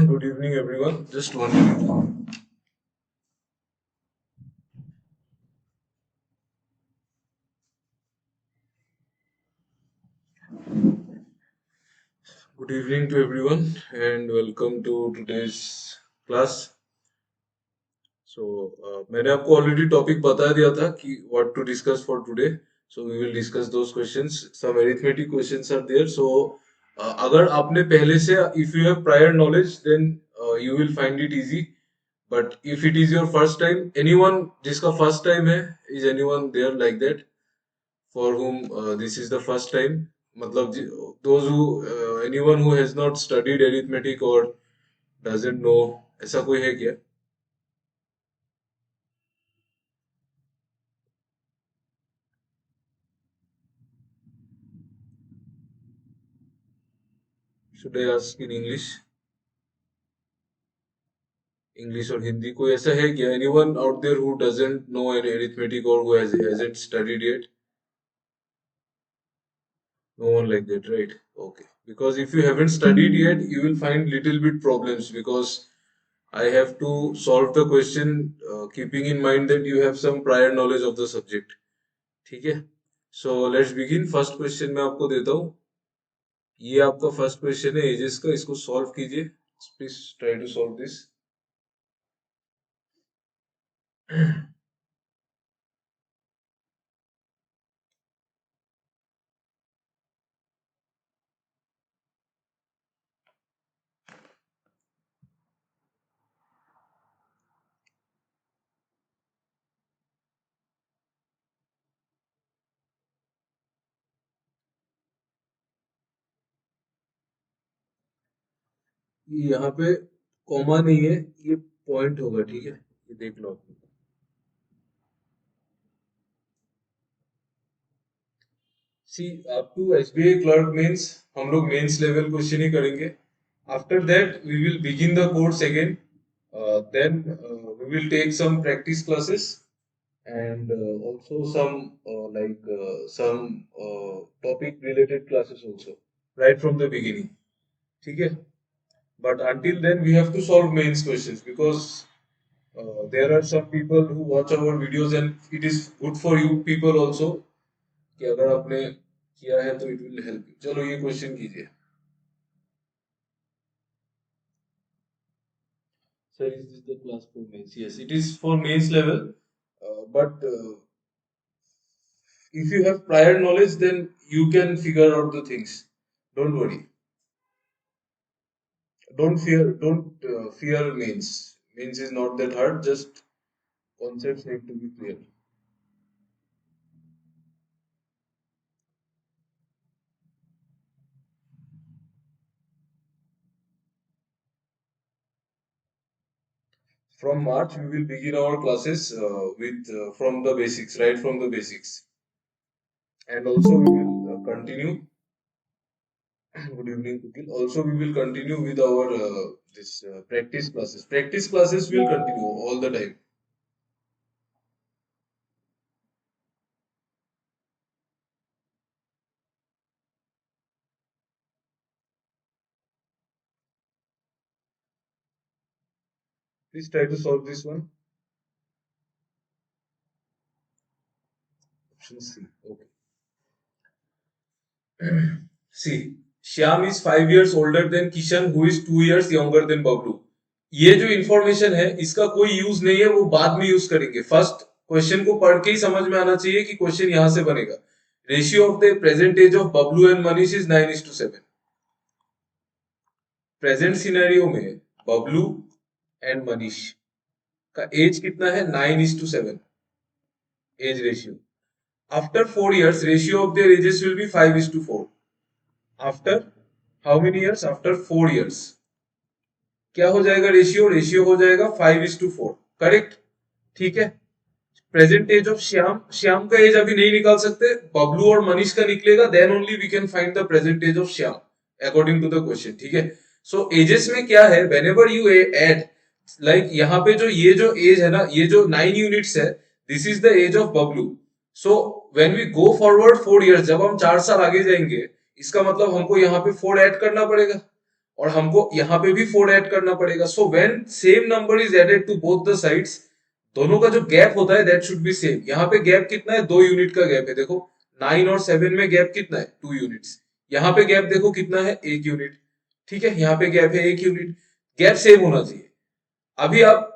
Good evening, everyone. Just 1 minute. Good evening to everyone, and welcome to today's class. मैंने आपको already topic बता दिया था कि what to discuss for today. So we will discuss those questions. Some arithmetic questions are there. अगर आपने पहले से if you have prior knowledge, then you will find it easy. But if it is your first time, anyone जिसका first time है, is anyone there like that? For whom this is the first time, मतलब those who anyone who has not studied arithmetic or doesn't know, ऐसा कोई है क्या? Should I ask in English और हिंदी? कोई ऐसा है क्या? Anyone out there who doesn't know any arithmetic or who hasn't studied yet? No one like that, right? Okay. Because if you haven't studied yet, you will find little bit problems because I have to solve the question keeping in mind that you have some prior knowledge of the subject. ठीक है? So let's begin. First question मैं आपको देता हूँ. ये आपका first question है edges का, इसको सॉल्व कीजिए. Please try to solve this. यहाँ पे कॉमा नहीं है, ये पॉइंट होगा. ठीक है, ये देख लो आप. See up to SBI clerk mains हम लोग मेंस लेवल क्वेश्चन ही करेंगे. After that we will begin the course again. Then we will take some practice classes and also some topic related classes also right from the beginning. ठीक है? But until then we have to solve mains questions because there are some people who watch our videos and it is good for you people also कि अगर आपने किया है तो it will help you. चलो ये क्वेश्चन कीजिए. Sir, is this the class for mains? Yes, it is for mains level. But if you have prior knowledge, then you can figure out the things. Don't worry. Don't fear mains. Mains is not that hard. Just concepts need to be clear. From March, we will begin our classes with from the basics, right from the basics, and also we will continue. Good evening, Kukil. Also, we will continue with our this practice classes. Practice classes will continue all the time. Please try to solve this one. Option C. Okay. See, Shyam is 5 years older than Kishan, who is 2 years younger than Bablu. ये जो information है इसका कोई use नहीं है, वो बाद में यूज करेंगे. फर्स्ट क्वेश्चन को पढ़ के ही समझ में आना चाहिए कि क्वेश्चन यहां से बनेगा. Ratio of the present age of Bablu and Manish is 9:7. Present scenario में बबलू एंड मनीष का एज कितना है? 9:7 age ratio. After 4 years ratio of their ages will be 5:4. After how many years? After 4 years क्या हो जाएगा? रेशियो हो जाएगा 5:4. करेक्ट? ठीक है. प्रेजेंट एज ऑफ श्याम का एज अभी नहीं निकाल सकते, बबलू और मनीष का निकलेगा, then only we can find the present age of Shyam according to the question. ठीक है. सो एजेस में क्या है, वेनेवर यू एड लाइक यहाँ पे जो एज है ना, ये जो 9 यूनिट्स है, this is the age of Bablu. So when we go forward 4 years, जब हम 4 साल आगे जाएंगे, इसका मतलब हमको यहाँ पे 4 ऐड करना पड़ेगा. और हमको यहाँ पे भी 4 ऐड करना पड़ेगा. So when same number is added to both the sides, दोनों का जो गैप होता है दैट शुड बी सेम. यहाँ पे गैप कितना है? 2 यूनिट का गैप है. देखो 9 और 7 में गैप कितना है? 2 यूनिट्स. यहाँ पे गैप देखो कितना है? 1 यूनिट. ठीक है, यहाँ पे गैप है 1 यूनिट. गैप सेम होना चाहिए. अभी आप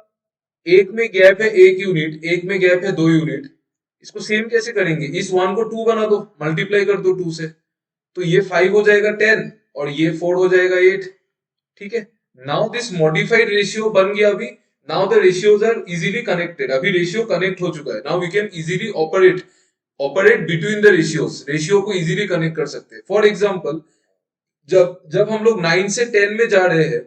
एक में गैप है 1 यूनिट, एक में गैप है 2 यूनिट, इसको सेम कैसे करेंगे? इस वन को 2 बना दो, मल्टीप्लाई कर दो 2 से, तो ये 5 हो जाएगा 10 और ये 4 हो जाएगा 8. ठीक है, नाउ दिस मॉडिफाइड रेशियो बन गया. अभी now the ratios are easily connected. अभी रेशियो कनेक्ट हो चुका है. Now we can easily operate between the ratios. Ratio को इजीली कनेक्ट कर सकते हैं. फॉर एग्जाम्पल, जब जब हम लोग 9 से 10 में जा रहे हैं,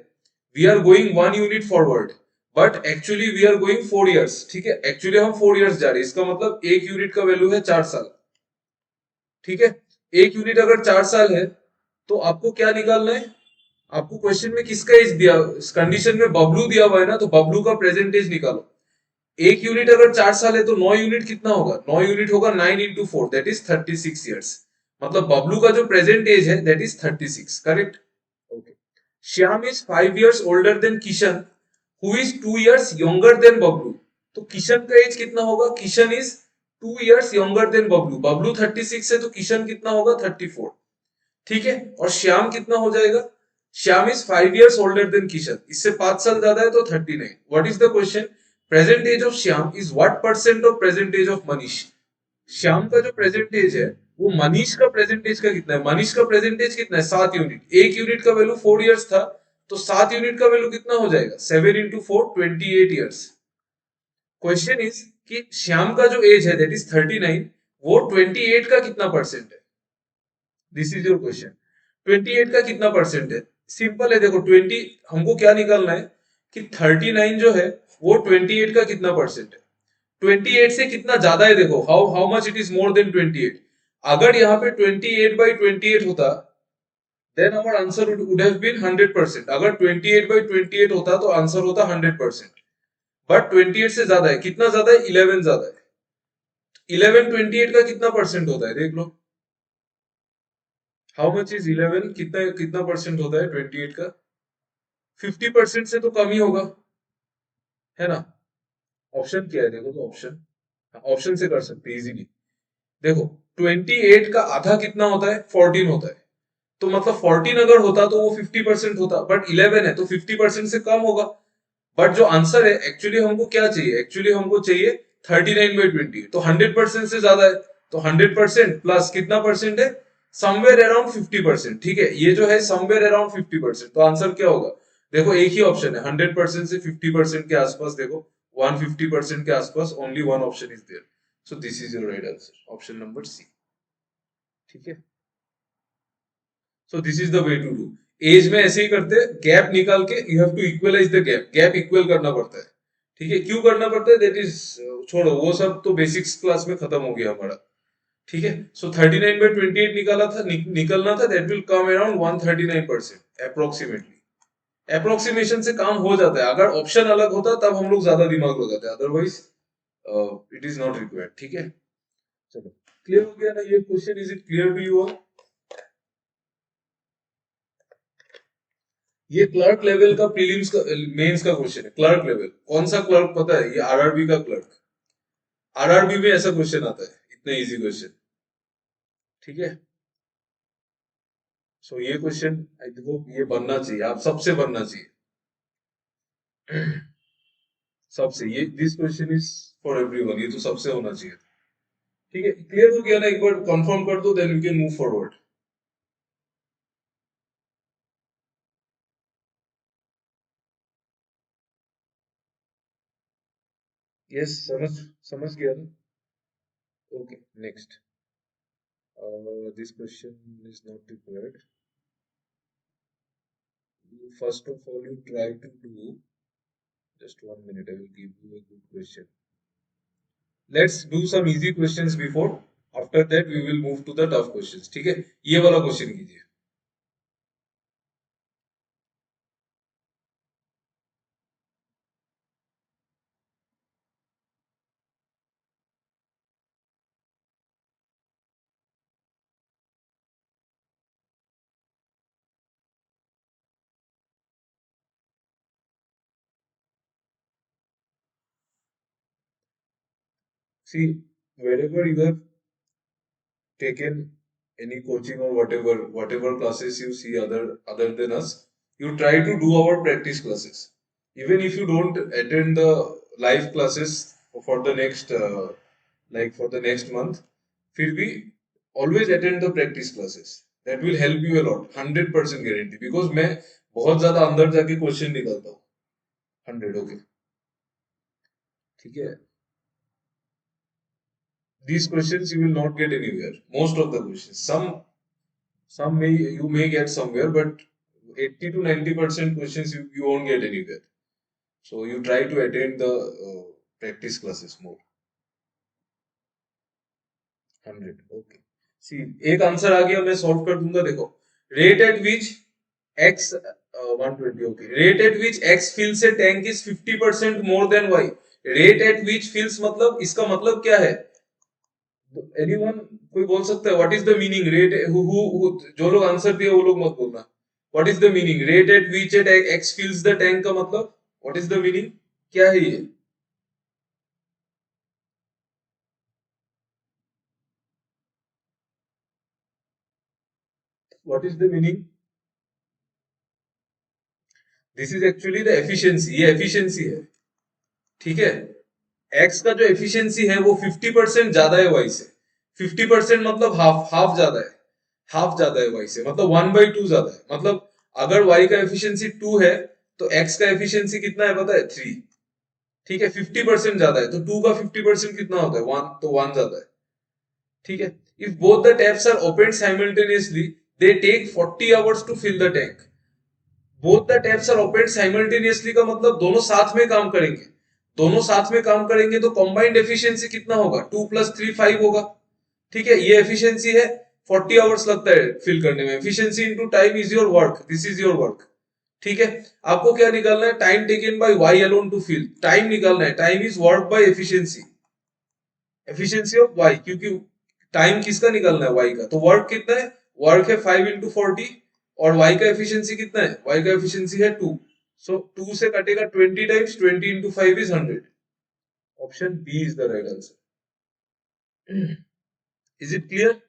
we are going 1 unit forward, but actually we are going 4 years. ठीक है, एक्चुअली हम 4 इयर्स जा रहे हैं. इसका मतलब 1 यूनिट का वैल्यू है 4 साल. ठीक है, 1 यूनिट अगर 4 साल है तो आपको क्या निकालना है? आपको क्वेश्चन में किसका एज दिया? इस कंडीशन में बबलू दिया हुआ है ना, तो बबलू का प्रेजेंट एज निकालो. 1 यूनिट अगर 4 साल है तो 9 यूनिट कितना होगा? 9 यूनिट होगा 9 into 4, दैट इज 36 ईयर्स. मतलब बबलू का जो प्रेजेंट एज है that is 36. Correct. Okay. Shyam is 5 years older than Kishan, who is 2 years younger than Bablu. तो किशन का एज कितना होगा? Kishan is 2 years younger than Bablu. Bablu 36 है तो किशन कितना होगा? 34. ठीक है, और श्याम कितना हो जाएगा? Shyam is 5 years older than Kishan, इससे 5 साल ज्यादा है तो 39. What is the question? Present age of Shyam is what percent of present age of Manish. Shyam का जो प्रेजेंट एज है वो मनीष का प्रेजेंट एज का कितना है? मनीष का प्रेजेंट एज कितना है? 7 यूनिट. 1 यूनिट का वैल्यू 4 इयर्स था, तो 7 यूनिट का वैल्यू कितना हो जाएगा? 7 into 4, 28 ईयर्स. क्वेश्चन इज कि श्याम का जो एज है दैट इज 39, वो 28 का कितना परसेंट है? This is your question. 28 का कितना परसेंट है? सिंपल है, देखो 20, हमको क्या निकालना है कि 39 जो है वो 28 का कितना परसेंट है. 28 से कितना ज्यादा है? देखो how how much it is more than 28. अगर यहाँ पे 28/28 होता, then our answer would have been 100%. अगर 28/28 होता तो आंसर होता 100%. बट 28 से ज्यादा है. कितना ज्यादा है? 11 ज्यादा है. 11 28 का कितना परसेंट होता है? देख लो. How much is 11? कितना कितना परसेंट होता है 28 का? 50% से तो कम ही होगा, है ना. ऑप्शन क्या है? देखो तो ऑप्शन, ऑप्शन से कर सकते हैं इजीली. देखो 28 का आधा कितना होता है? 14 होता है. तो मतलब 14 अगर होता तो वो 50% होता, बट 11 है तो 50% से कम होगा. बट जो आंसर है एक्चुअली हमको क्या चाहिए? एक्चुअली हमको चाहिए 39/28, तो 100% से ज्यादा है. तो 100% प्लस कितना परसेंट है? Somewhere around 50%. ठीक है, ये जो है समवेयर अराउंड 50%, तो आंसर क्या होगा? देखो एक ही ऑप्शन है 100% से 50% के आसपास. देखो 150% के आसपास, only one option is there. So this is your right answer, option number C. ठीक है, so this is the way to do. Age में ऐसे ही करते हैं, गैप निकाल के you have to equalize the gap. Gap equal करना पड़ता है. ठीक है, क्यों करना पड़ता है दैट इज, छोड़ो वो सब तो बेसिक्स क्लास में खत्म हो गया हमारा. ठीक है, सो 39/28 निकाला था, निकलना था. That will come around 139% approximately. Approximation से काम हो जाता है. अगर ऑप्शन अलग होता तब हम लोग ज्यादा दिमाग लगाते, otherwise it is not required. ठीक है, चलो क्लियर हो गया ना ये question? Is it clear to you all? ये क्लर्क लेवल का प्रीलिम्स का मेंस का क्वेश्चन है. क्लर्क लेवल कौन सा क्लर्क पता है? ये आरआरबी का क्लर्क. आरआरबी में ऐसा क्वेश्चन आता है, इतना इजी क्वेश्चन. ठीक है, सो ये क्वेश्चन आई थिंक ये बनना चाहिए, आप सबसे बनना चाहिए. सबसे, ये this question is for everyone, ये तो सबसे होना चाहिए. ठीक है, क्लियर हो गया ना? एक बार कंफर्म कर दो, then we can move forward. Yes, समझ समझ गया ना. Okay, next. This question is not required. First of all you try to do, just 1 minute, I will give you a good question. Let's do some easy questions before. After that, we will move to the tough questions. ठीक है, ये वाला question कीजिए. See, wherever you have taken any coaching or whatever classes you see other than us, you try to do our practice classes. Even if you don't attend the live classes for the next for the next month, फिर भी always attend the practice classes. That will help you a lot. 100% guarantee. Because मैं बहुत ज्यादा अंदर जाके question निकालता हूँ. 100 okay. ठीक है. These questions you will not get anywhere. Most of the questions. Some may you may get somewhere, but 80 to 90% questions you won't get anywhere. So you try to attend the practice classes more. 100. Okay. See, एक answer आ गया मैं solve कर दूंगा देखो. Rate at which x 120 okay. Rate at which x fills a tank is 50% more than y. Rate at which fills मतलब इसका मतलब क्या है? एनीवन कोई बोल सकता है what is the meaning rate जो लोग आंसर दिए वो लोग मत बोलना what is the meaning rate at which at X fills the tank का मतलब व्हाट इज द मीनिंग क्या है ये what is the meaning this is actually the efficiency ये एफिशिएंसी है ठीक है एक्स का जो एफिशिएंसी है वो 50% ज्यादा है वाई से 50% मतलब हाफ हाफ ज्यादा है वाई से मतलब 1/2 ज्यादा है मतलब अगर वाई का एफिशिएंसी 2 है तो एक्स का एफिशिएंसी कितना है पता है 3 ठीक है 50% ज्यादा है तो 2 का 50% कितना होता है 1 तो 1 ज्यादा है ठीक है if both the taps are open simultaneously they take 40 hours to fill the tank both the taps are open simultaneously का मतलब दोनों साथ में काम करेंगे दोनों साथ में काम करेंगे तो कंबाइंड एफिशिएंसी कितना होगा 2 प्लस 3 5 होगा ठीक है ये एफिशिएंसी है 40 आवर्स लगता है फिल करने में efficiency into time is your work this is your work ठीक है आपको क्या निकालना है time taken by Y alone to fill time निकालना है time is work by efficiency efficiency of Y क्योंकि टाइम किसका निकालना है वाई का तो वर्क कितना है वर्क है 5 into 40 और वाई का एफिशिएंसी कितना है वाई का एफिशिएंसी है 2 सो 2 से कटेगा 20 times 20 into 5 is 100 option B is the right answer is it clear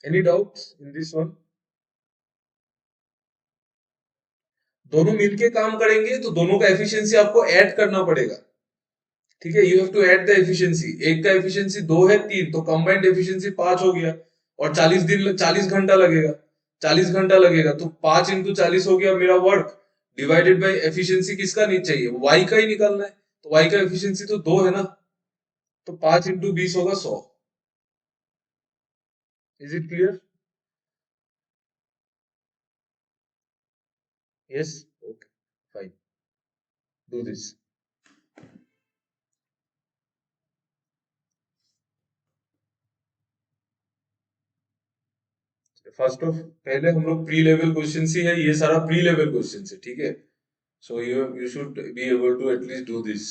any doubts in this one दोनों मिलके काम करेंगे तो दोनों का एफिशिएंसी आपको ऐड करना पड़ेगा ठीक है you have to add the efficiency एक का एफिशिएंसी 2 है 3 तो कंबाइंड एफिशिएंसी 5 हो गया और 40 घंटा लगेगा 40 घंटा लगेगा तो 5 into 40 हो गया मेरा वर्क डिवाइडेड बाय एफिशिएंसी किसका नहीं चाहिए वाई का ही निकालना है तो वाई का एफिशिएंसी तो 2 है ना तो 5 into 20 होगा 100 is it clear yes okay fine do this first of पहले हम लोग प्री लेवल क्वेश्चन ही है ये सारा प्री लेवल क्वेश्चन है ठीक है so you should be able to at least do this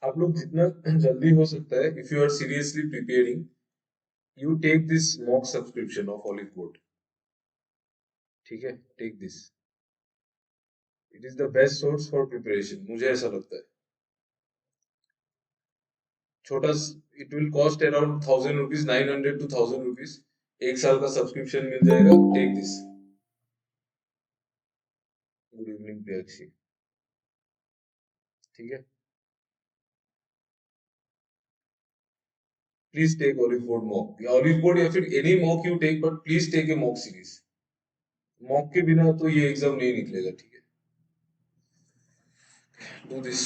आप लोग जितना जल्दी हो सकता है, if you are seriously preparing, you take this mock subscription of Oliveboard. ठीक है, take this. It is the best source for preparation, मुझे ऐसा लगता है. छोटा, it will cost around 1000 rupees, 900 to 1000 rupees. एक साल का सब्सक्रिप्शन मिल जाएगा. Take this. Good evening प्रियक्षी. ठीक है, please take Oliveboard mock, या ऑलिव बोर्ड या फिर any mock you take, but please take a mock series. Mock के बिना तो ये एग्जाम नहीं निकलेगा. ठीक है, डू दिस.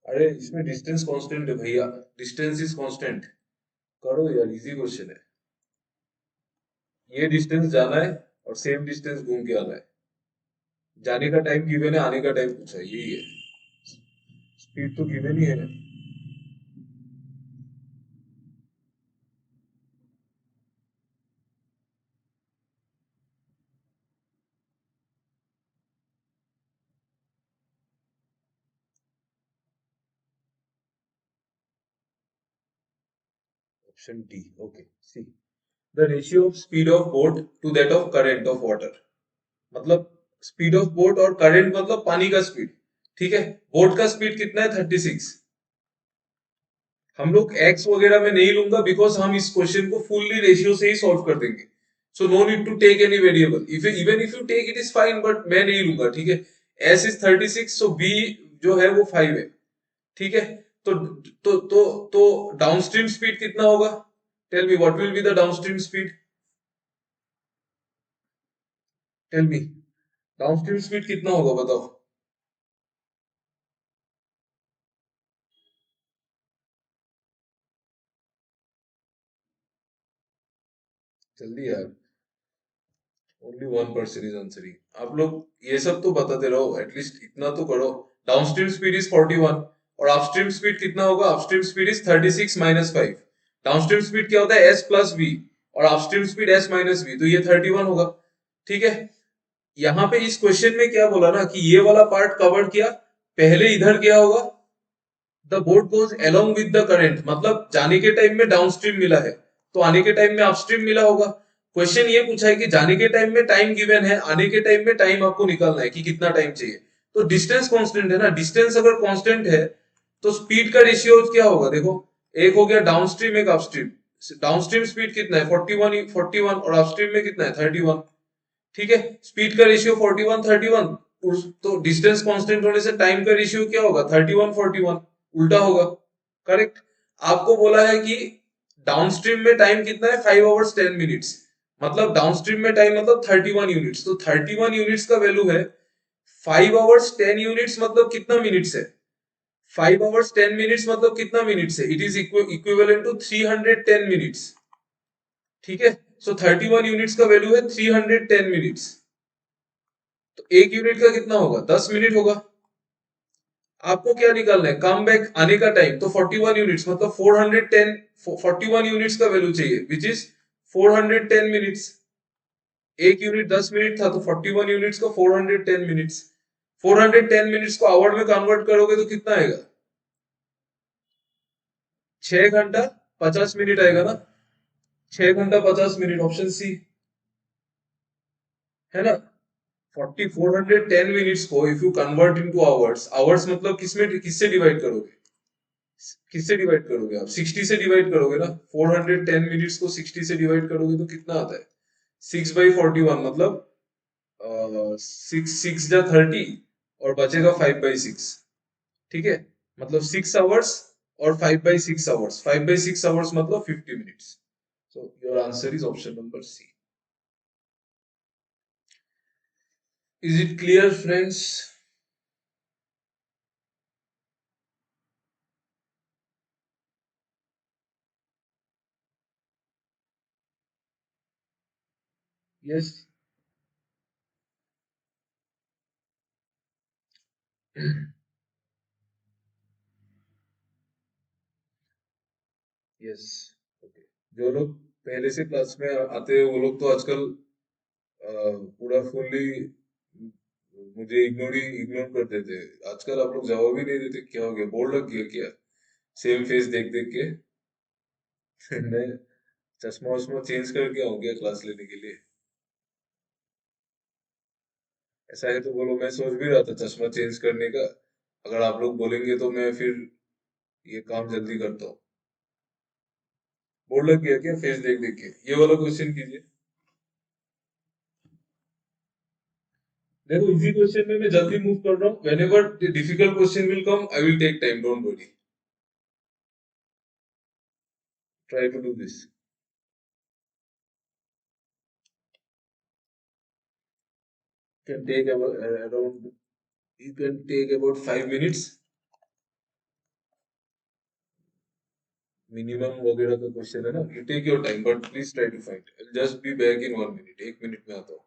अरे इसमें डिस्टेंस कांस्टेंट है भैया. Distance is constant. करो यार, इजी क्वेश्चन है. ये डिस्टेंस जाना है और सेम डिस्टेंस घूम के आना है. जाने का टाइम गिवन है, आने का टाइम पूछा है, यही है. स्पीड तो गिवन ही है ना. Option D. Okay, C. The ratio of speed of boat to that of current of water. मतलब स्पीड ऑफ बोट और करंट मतलब पानी का स्पीड. ठीक है, बोट का स्पीड कितना है? 36. हम लोग एक्स वगैरह में नहीं लूंगा, बिकॉज हम इस क्वेश्चन को फुल्ली रेशियो से ही सॉल्व कर देंगे. So no need to take any variable. If even if you take it is fine, but मैं नहीं लूंगा. ठीक है, एस इज 36, सो बी जो है वो 5 है. ठीक है, तो तो डाउनस्ट्रीम स्पीड कितना होगा? Tell me what will be the downstream speed. Tell me, downstream speed कितना होगा, बताओ. जल्दी यार. Only 1% is answering. आप लोग ये सब तो बताते रहो, एटलीस्ट इतना तो करो. डाउनस्ट्रीम स्पीड इज 41, और अपस्ट्रीम स्पीड कितना होगा? Upstream speed is 36 minus 5. Downstream speed क्या होता है? एस प्लस वी, और upstream speed S minus V, तो ये 31 होगा. ठीक है, यहाँ पे इस क्वेश्चन में क्या बोला ना कि ये वाला पार्ट कवर किया. पहले इधर क्या होगा? The boat goes along with the current, मतलब जाने के टाइम में डाउनस्ट्रीम मिला है, तो आने के टाइम में अपस्ट्रीम मिला होगा. क्वेश्चन ये पूछा है कि जाने के टाइम में टाइम गिवन है, आने के टाइम में टाइम आपको निकालना है कि कितना टाइम चाहिए. तो डिस्टेंस कांस्टेंट है ना. डिस्टेंस अगर कांस्टेंट है तो स्पीड का रेशियो क्या होगा? देखो, एक हो गया डाउनस्ट्रीम, एक अपस्ट्रीम. डाउनस्ट्रीम स्पीड कितना है? 41, और अपस्ट्रीम में कितना है? 31. ठीक है, स्पीड का रेशियो 41 31, तो डिस्टेंस कांस्टेंट होने से टाइम का रेशियो क्या होगा? 31 41, उल्टा होगा. करेक्ट. आपको बोला है कि डाउनस्ट्रीम में टाइम कितना है? 5 hours 10 minutes. मतलब डाउनस्ट्रीम में टाइम मतलब 31 यूनिट्स, तो 31 यूनिट्स का वैल्यू है 5 hours 10 minutes, मतलब कितना मिनट्स है? 5 hours 10 minutes मतलब कितना मिनट्स है? It is equivalent to 310 minutes. ठीक है, सो 31 यूनिट्स का वैल्यू है 310 मिनट्स. तो एक यूनिट का कितना होगा? 10 मिनट होगा. आपको क्या निकालना है? कम बैक आने का टाइम, तो 41 यूनिट्स मतलब 410. 41 यूनिट्स का वैल्यू चाहिए, विच इज 410 मिनट्स. एक यूनिट 10 मिनट था, तो 41 यूनिट्स को 410 मिनट्स. 410 मिनट्स को आवर में कन्वर्ट करोगे तो कितना आएगा? 6 घंटा 50 मिनट आएगा ना. 6 घंटा 50 मिनट, ऑप्शन सी है ना. 410 मिनट्स को if you convert into hours, hours मतलब किसमें, किससे डिवाइड करोगे? किससे डिवाइड करोगे आप? 60 से डिवाइड करोगे ना. 410 मिनट्स को 60 से डिवाइड करोगे तो कितना आता है? 6/41, मतलब 6 6 जा 30, और बचेगा 5/6. ठीक है, मतलब 6 आवर्स और 5/6 आवर्स. 5/6 आवर्स मतलब 50 minutes. So your answer is option number C. Is it clear, friends? Yes. Yes, okay. जो लोग पहले से क्लास में आते हैं वो लोग तो आजकल पूरा फुल्ली मुझे इग्नोर करते थे। आजकल आप लोग जवाब ही नहीं देते, क्या हो गया? बोर्ड लग गया क्या? सेम फेस देख देख के मैं चश्मा वश्मा चेंज करके आऊं क्या क्लास लेने के लिए? ऐसा है तो बोलो, मैं सोच भी रहा था चश्मा चेंज करने का। अगर आप लोग बोलेंगे तो मैं फिर ये काम जल्दी करता हूँ। बोर्ड लग गया क्या फेस देख देख के? ये वाला क्वेश्चन कीजिए। देखो, इजी क्वेश्चन में मैं जल्दी मूव कर रहा हूँ। Whenever difficult question will come, I will take time, don't worry. Try to do this. Can take about around, you can take about 5 minutes minimum वगैरह का क्वेश्चन है ना। You take your time but please try to find. Just be back in 1 minute, 1 minute में आता हूँ।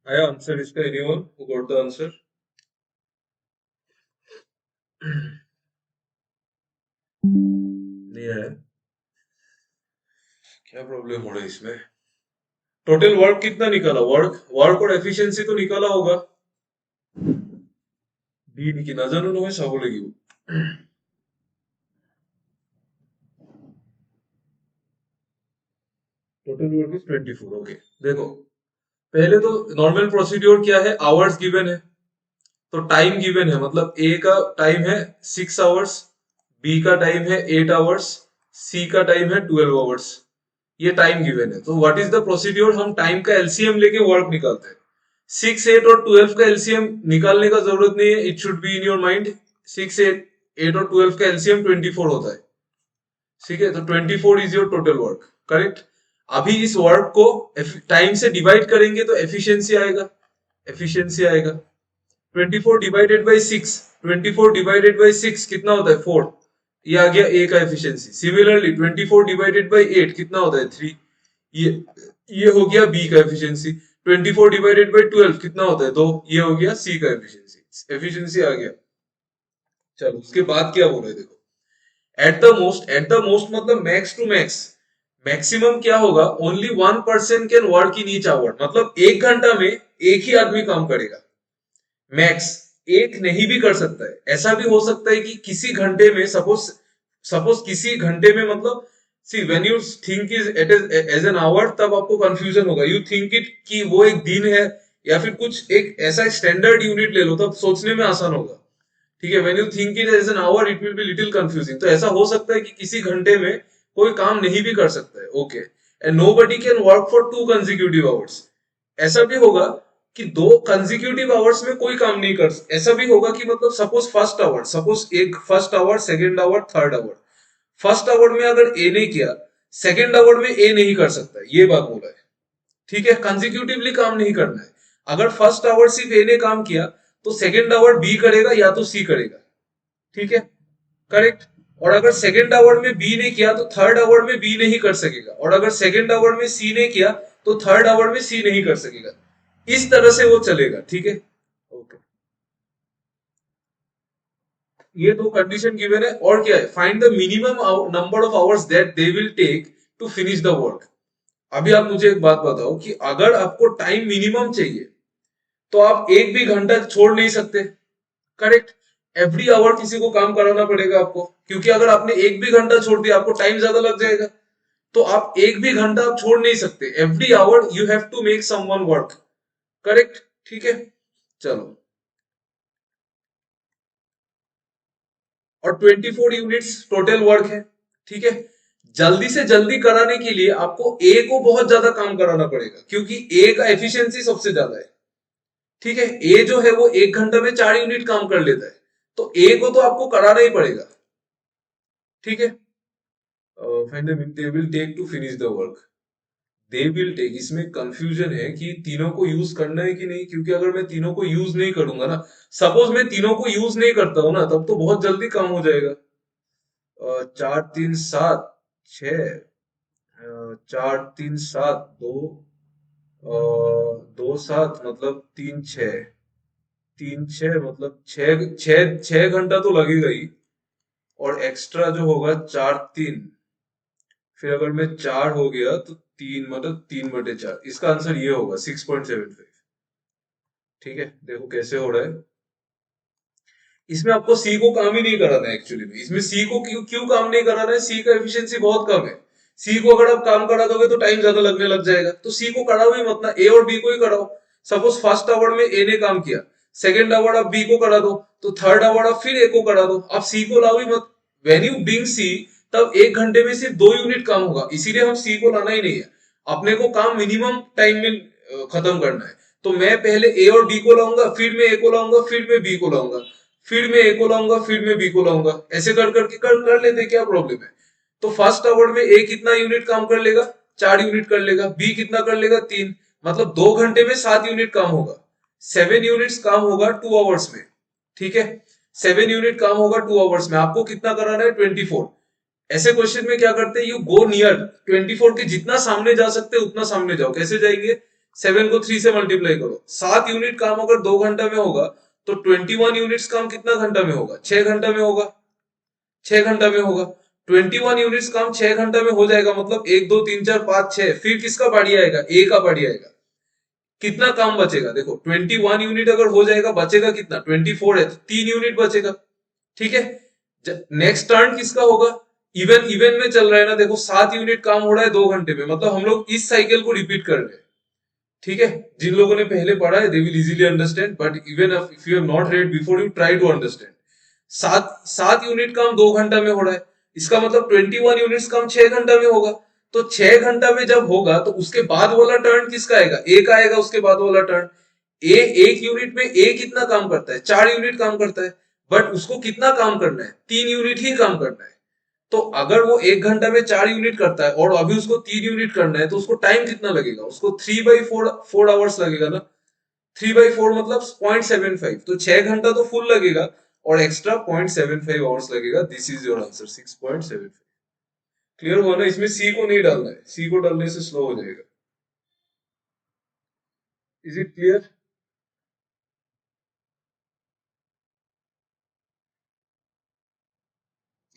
आया answer इसका? Anyone who got the answer? नहीं आया? क्या प्रॉब्लम हो रहा है इसमें? टोटल वर्क कितना निकाला? वर्क वर्क और एफिशिएंसी तो निकाला होगा। डी निकी ना জানো নহয় চাব লাগিব। Total work is 24। ओके, देखो पहले तो नॉर्मल प्रोसीड्योर क्या है, आवर्स गिवन है तो टाइम गिवन है, मतलब ए का टाइम है 6 आवर्स, बी का टाइम है 8 आवर्स, सी का टाइम है 12 आवर्स। ये टाइम गिवन है, तो व्हाट इज द प्रोसीड्योर? हम टाइम का एलसीएम लेके वर्क निकालते हैं। 6, 8 और 12 का एलसीएम निकालने का जरूरत नहीं है, it should be in your mind. 6, 8 और 12 का एलसीएम 24 होता है, ठीक है? तो 24 is your total work, correct. अभी इस वर्क को टाइम से डिवाइड करेंगे तो एफिशिएंसी आएगा, एफिशिएंसी आएगा। 24 डिवाइडेड बाई 6, 24 डिवाइडेड बाई 6 कितना होता है? 4। ये आ गया ए का एफिशिएंसी। सिमिलरली 24 डिवाइडेड बाई 8 कितना होता है? 3। ये ये हो गया बी का एफिशिएंसी। 24 डिवाइडेड बाई 12 कितना होता है? 2। ये हो गया सी का एफिशिएंसी। एफिशिएंसी आ गया। चलो उसके बाद क्या बोल रहे, देखो एट द मोस्ट मतलब मैक्स टू मैक्स, मैक्सिमम क्या होगा? Only 1 person can work in each hour, मतलब 1 घंटा में एक ही आदमी काम करेगा, मैक्स। एक नहीं भी कर सकता है, ऐसा भी हो सकता है कि किसी घंटे में सपोज सपोज किसी घंटे में, मतलब see when you think is it is as an hour, तब आपको कंफ्यूजन होगा। यू थिंक इट कि वो एक दिन है या फिर कुछ एक ऐसा स्टैंडर्ड यूनिट ले लो, तब सोचने में आसान होगा, ठीक है? When you think it as an hour it will be little confusing. तो ऐसा हो सकता है कि किसी घंटे में कोई काम नहीं भी कर सकता है, okay. And nobody can work for 2 consecutive hours। ऐसा भी होगा कि 2 consecutive hours में कोई काम नहीं कर, ऐसा भी होगा कि मतलब सपोज फर्स्ट आवर, सपोज एक first hour, second hour, third hour. First hour में अगर ए ने किया, सेकेंड आवर में ए नहीं कर सकता, ये बात बोला है, ठीक है? कंजिक्यूटिवली काम नहीं करना है। अगर फर्स्ट आवर सिर्फ ए ने काम किया तो सेकेंड आवर बी करेगा या तो सी करेगा, ठीक है? करेक्ट। और अगर सेकेंड आवर में बी ने किया तो थर्ड आवर में बी नहीं कर सकेगा, और अगर सेकेंड आवर में सी ने किया तो थर्ड आवर में सी नहीं कर सकेगा। इस तरह से वो चलेगा, ठीक है? ओके, ये दो कंडीशन गिवन है। और क्या है? Find the minimum number of hours that they will take to finish the work. अभी आप मुझे एक बात बताओ कि अगर आपको टाइम मिनिमम चाहिए तो आप एक भी घंटा छोड़ नहीं सकते, करेक्ट? एवरी आवर किसी को काम कराना पड़ेगा आपको, क्योंकि अगर आपने एक भी घंटा छोड़ दिया आपको टाइम ज्यादा लग जाएगा। तो आप एक भी घंटा आप छोड़ नहीं सकते, every hour you have to make someone work, correct? ठीक है, चलो। और 24 यूनिट्स टोटल वर्क है, ठीक है? जल्दी से जल्दी कराने के लिए आपको ए को बहुत ज्यादा काम कराना पड़ेगा, क्योंकि ए का एफिशिएंसी सबसे ज्यादा है, ठीक है? ए जो है वो 1 घंटा में 4 यूनिट काम कर लेता है, तो ए को तो आपको कराना ही पड़ेगा, ठीक है? Find the they will take to finish the work. They will take, इसमें कंफ्यूजन है कि तीनों को यूज करना है कि नहीं, क्योंकि अगर मैं तीनों को यूज नहीं करूंगा ना, सपोज मैं तीनों को यूज नहीं करता हूं ना, तब तो बहुत जल्दी काम हो जाएगा। 4, 3, 7, 6, 4, 3, 7, 2, 2, 7 मतलब 3, 6, 3, 6 मतलब 6 घंटा तो लगेगा ही। और एक्स्ट्रा जो होगा 4, 3, फिर अगर मैं 4 हो गया तो 3 मतलब 3/4, इसका आंसर ये होगा 6.75। ठीक है, देखो कैसे हो रहा है। इसमें आपको सी को काम ही नहीं कराना है एक्चुअली में। इसमें सी को क्यों क्यों काम नहीं कराना है? सी का एफिशिएंसी बहुत कम है। सी को अगर आप काम करा दोगे तो टाइम ज्यादा लगने लग जाएगा, तो सी को कराओ ही मत ना, ए और बी को ही कराओ। सपोज फर्स्ट आवर में ए ने काम किया, सेकेंड आवर आप बी को करा दो, तो थर्ड आवर आप फिर ए को करा दो, आप सी को लाओ ही मत। वेन यू बिंग सी, तब 1 घंटे में सिर्फ 2 यूनिट काम होगा, इसीलिए हम सी को लाना ही नहीं है। अपने को काम मिनिमम टाइम में खत्म करना है। तो मैं पहले ए और डी को लाऊंगा, फिर मैं ए को लाऊंगा, फिर मैं बी को लाऊंगा, फिर मैं ए को लाऊंगा, फिर मैं बी को लाऊंगा, ऐसे कर करके कर लेते, क्या प्रॉब्लम है? तो फर्स्ट आवर में ए कितना यूनिट काम कर लेगा? 4 यूनिट कर लेगा। बी कितना कर लेगा? 3। मतलब 2 घंटे में 7 यूनिट काम होगा। 7 यूनिट्स काम होगा 2 आवर्स में, ठीक है? 7 यूनिट काम होगा 2 आवर्स में। आपको कितना कराना है? 24। ऐसे क्वेश्चन में क्या करते हैं? यू गो नियर 24 के, जितना सामने जा सकते हैं उतना सामने जाओ। कैसे जाएंगे? 7 को 3 से मल्टीप्लाई करो, 7 यूनिट काम अगर 2 घंटा में होगा तो 21 यूनिट्स काम कितना घंटा में होगा? 6 घंटा में होगा। 6 घंटा में होगा। 21 यूनिट्स काम 6 घंटा में हो जाएगा, मतलब 1 2 3 4 5 6, फिर किसका बारी आएगा? ए का बारी आएगा। कितना काम बचेगा? देखो 21 यूनिट अगर हो जाएगा, बचेगा कितना? 24 है तो 3 यूनिट बचेगा। ठीक है, नेक्स्ट टर्न किसका होगा? इवन इवन में चल रहा है ना, देखो 7 यूनिट काम हो रहा है 2 घंटे में, मतलब हम लोग इस साइकिल को रिपीट कर रहे हैं। ठीक है, जिन लोगों ने पहले पढ़ा है they will easily understand, but even if you have not read before, you try to understand. सात सात यूनिट काम 2 घंटा में हो रहा है, इसका मतलब 21 यूनिट्स काम 6 घंटा में होगा। तो 6 घंटा में जब होगा तो उसके बाद वाला टर्न किसका आएगा? ए का आएगा उसके बाद वाला टर्न। ए, 1 यूनिट में ए कितना काम करता है? 4 यूनिट काम करता है, बट उसको कितना काम करना है? 3 यूनिट ही काम करना है। तो अगर वो 1 घंटा में 4 यूनिट करता है और अभी उसको 3 यूनिट करना है, तो उसको टाइम कितना लगेगा? उसको 3/4 आवर्स लगेगा ना। 3/4 मतलब 0.75, तो 6 घंटा तो फुल लगेगा और एक्स्ट्रा 0.75 आवर्स लगेगा। This is your answer, 6.75। Clear हुआ ना? इसमें सी को नहीं डालना है, सी को डालने से स्लो हो जाएगा। Is it clear?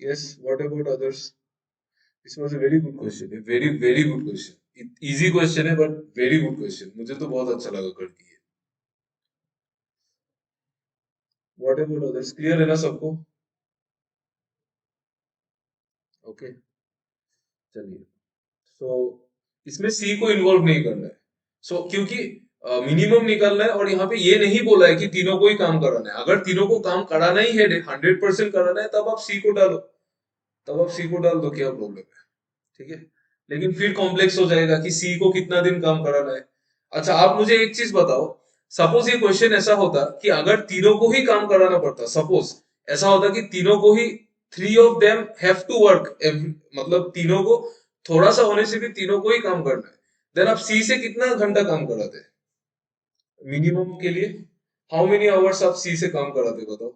Yes, what about others? This was a very good question, very very good question. Easy question है बट वेरी गुड क्वेश्चन, मुझे तो बहुत अच्छा लगा करके ये। What about others? क्लियर है ना सबको? ओके, चलिए। सो इसमें सी को इन्वॉल्व नहीं करना है। क्योंकि मिनिमम निकालना है और यहाँ पे ये नहीं बोला है कि तीनों को ही काम कराना है। अगर तीनों को काम कराना ही है, 100% कराना है, तब आप सी को डालो, तब आप सी को डाल दो, क्या प्रॉब्लम है? ठीक है, लेकिन फिर कॉम्प्लेक्स हो जाएगा कि सी को कितना दिन काम कराना है। अच्छा, आप मुझे एक चीज बताओ, सपोज ये क्वेश्चन ऐसा होता कि अगर तीनों को ही काम कराना पड़ता, सपोज ऐसा होता कि तीनों को ही, 3 of them have to work, मतलब तीनों को थोड़ा सा होने से भी तीनों को ही काम करना है, देन आप सी से कितना घंटा काम कराते मिनिमम के लिए? हाउ मेनी आवर्स आप सी से काम कराते, बताओ।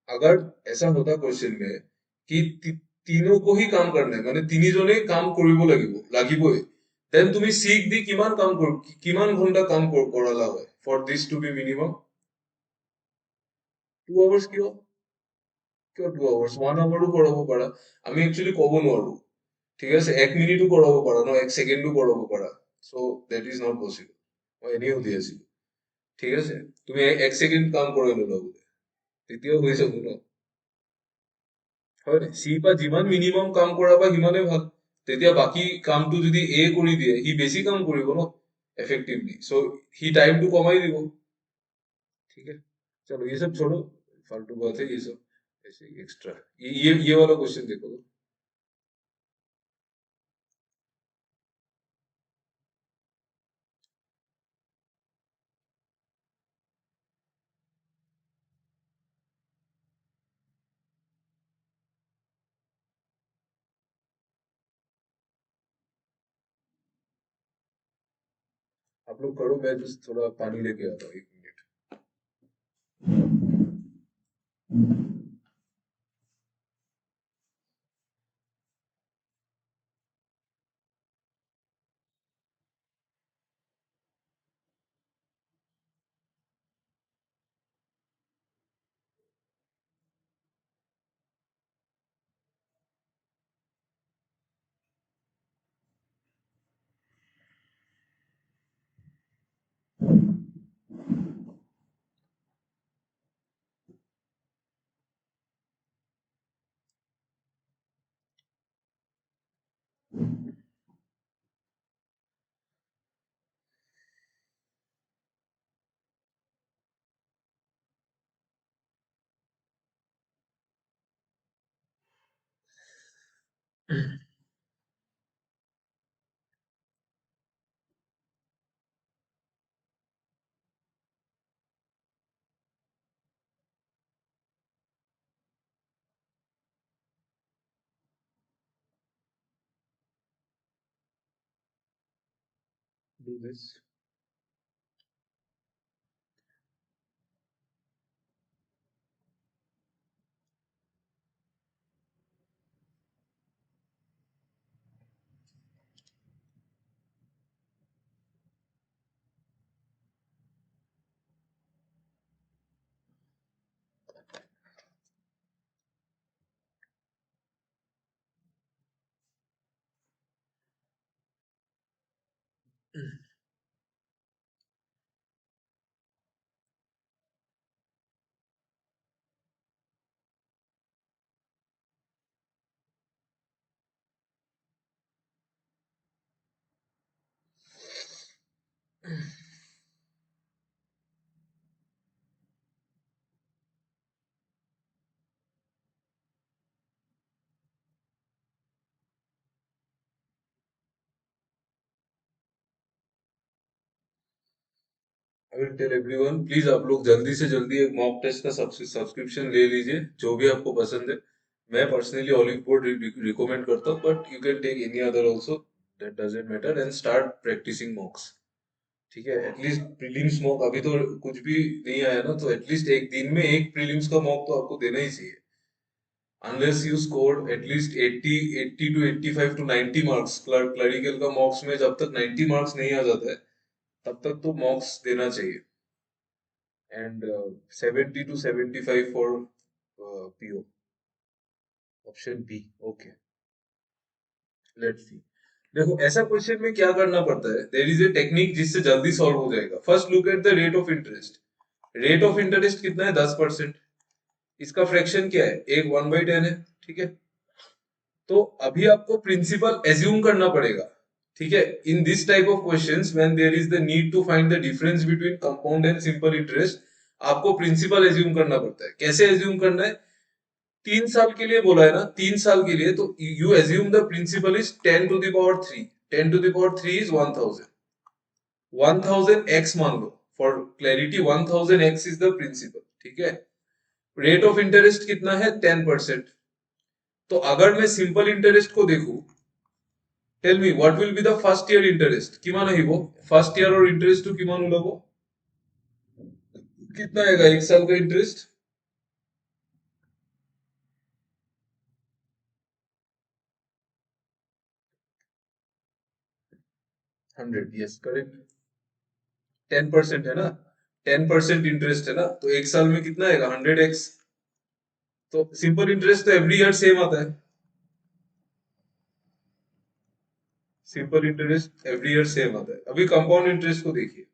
अगर ऐसा होता क्वेश्चन में कि तीनों को ही काम करना है, মানে তিনিজনে কাম কৰিব লাগিব দেন তুমি সিক দি কিমান ঘন্টা কাম কৰালা হয় for this to be minimum? 2 hours কিয়? কিয় 2 আৱাৰ্ছ? 1 আৱাৰো কৰাব পাৰা। আমি একচুৱেলি ক'ব নোৱাৰো, ঠিক আছে, 1 মিনিটো কৰাব পাৰা ন, 1 ছেকেণ্ডো কৰাব পাৰা। চ' দেট ইজ নট পচিবল। মই এনেই সুধি আছিলো, ঠিক আছে। তুমি 1 ছেকেণ্ড কাম কৰি ল'লা বোলে, তেতিয়াও হৈ যাব ন? হয় নাই? চি পা যিমান মিনিমাম কাম কৰাবা সিমানে ভাল। তেতিয়া বাকী কামটো যদি এ কৰি দিয়ে, সি বেছি কাম কৰিব ন इफेक्टिवली, सो ही टाइम टू कमा ही देगा। ठीक है, चलो ये सब छोड़ो, फालतू बात है ये सब, ऐसे एक्स्ट्रा। ये वाला क्वेश्चन देखो तो। आप लोग करो, मैं जस्ट थोड़ा पानी लेके आता हूँ, 1 minute. Do this. I will tell everyone, please आप लोग जल्दी से जल्दी एक मॉक टेस्ट का सब्सक्रिप्शन ले लीजिए, जो भी आपको पसंद है। मैं पर्सनली ऑलिव बोर्ड रिकमेंड करता हूँ, but you can take any other also, that doesn't matter, and start practicing mocks. ठीक है, एटलीस्ट प्रीलिम्स मॉक अभी तो कुछ भी नहीं आया ना, तो एटलीस्ट एक दिन में एक प्रीलिम्स का मॉक तो आपको देना ही चाहिए। Unless you score at least 80 80 to 85 to 90 marks, clerical का मॉक्स में जब तक 90 मार्क्स नहीं आ जाता है, तब तक तो मॉक्स देना चाहिए। And 70 to 75 for PO, option B. Okay, let's see. देखो, ऐसा क्वेश्चन में क्या करना पड़ता है, देयर इज ए टेक्निक जिससे जल्दी सॉल्व हो जाएगा। First look at the rate of interest. Rate of interest कितना है? 10%। इसका फ्रैक्शन क्या है? एक 1/10 है। ठीक है, तो अभी आपको प्रिंसिपल एज्यूम करना पड़ेगा। ठीक है, in this type of questions when there is the need to find the difference between compound and simple interest, आपको प्रिंसिपल एज्यूम करना पड़ता है। कैसे एज्यूम करना है? 3 साल के लिए बोला है ना, 3 साल के लिए, तो you assume the principal is 10 to the power 3। 10 to the power 3 is 1000। 1000 x मान लो, for clarity 1000 x is the principal. ठीक है, रेट ऑफ इंटरेस्ट कितना है? 10%। तो अगर मैं सिंपल इंटरेस्ट को देखूं, tell me what will be the first year interest, किमान है वो फर्स्ट ईयर, और इंटरेस्ट टू किमान उला वो कितना आएगा एक साल का इंटरेस्ट? 100, yes correct. 10% है ना, 10% इंटरेस्ट है ना, तो एक साल में कितना आएगा? 100x। तो सिंपल इंटरेस्ट तो एवरी ईयर सेम आता है। Simple interest every year same आता है। अभी कंपाउंड इंटरेस्ट को देखिए,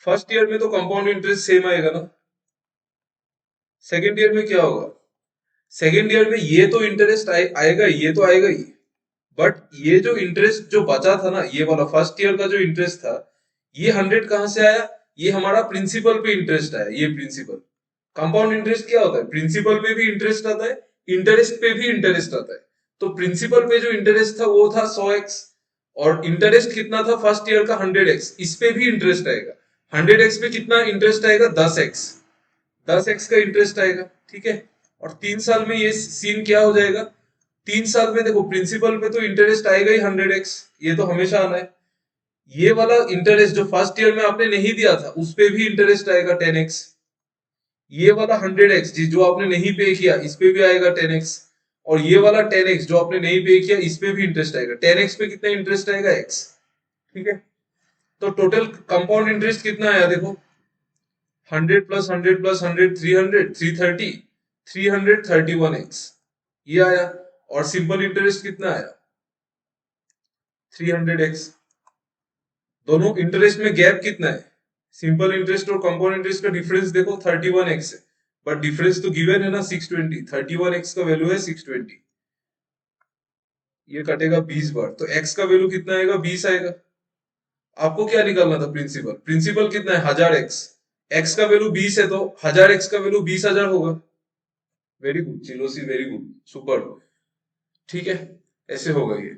फर्स्ट ईयर में तो कंपाउंड इंटरेस्ट सेम आएगा ना। सेकेंड ईयर में क्या होगा? सेकेंड ईयर में ये तो इंटरेस्ट आएगा, ये तो आएगा ही, बट ये जो इंटरेस्ट जो बचा था ना, ये वाला फर्स्ट ईयर का जो इंटरेस्ट था, ये 100 कहां से आया? ये हमारा प्रिंसिपल पे इंटरेस्ट आया, ये प्रिंसिपल। कंपाउंड इंटरेस्ट क्या होता है? प्रिंसिपल पे भी इंटरेस्ट आता है, इंटरेस्ट पे भी इंटरेस्ट आता है। तो प्रिंसिपल पे जो इंटरेस्ट था वो था 100x, और इंटरेस्ट कितना था फर्स्ट ईयर का? 100x। इस पे भी इंटरेस्ट आएगा। 100x पे कितना इंटरेस्ट आएगा? 10x। 10x का इंटरेस्ट आएगा। ठीक है, और 3 साल में ये सीन क्या हो जाएगा? 3 साल में देखो, प्रिंसिपल पे तो इंटरेस्ट आएगा ही 100x, ये तो हमेशा आना है। ये वाला इंटरेस्ट जो फर्स्ट ईयर में आपने नहीं दिया था, उस पे भी इंटरेस्ट आएगा 10x। ये वाला 100x जो आपने नहीं पे किया, इस पे भी आएगा 10x। और ये वाला 10x जो आपने नहीं पे किया, इस पे भी इंटरेस्ट आएगा। 10x पे कितना इंटरेस्ट आएगा? x। ठीक है, तो टोटल कंपाउंड इंटरेस्ट कितना आया देखो, 100 + 100 + 100, 300, 330, 331x ये आया। और सिंपल इंटरेस्ट कितना आया? 300x। दोनों इंटरेस्ट में गैप कितना है? सिंपल इंटरेस्ट और कंपाउंड इंटरेस्ट का डिफरेंस देखो, 31x है, बट डिफरेंस तो गिवन है ना 620। 31x का वैल्यू है 620, ये कटेगा 20 बार, तो x का वैल्यू कितना आएगा? 20 आएगा। आपको क्या निकालना था? प्रिंसिपल। प्रिंसिपल कितना है? 1000x। x का वैल्यू 20 है, तो 1000x का वैल्यू 20,000 होगा। Very good Chilosi, very good, super. ठीक है, ऐसे होगा ये।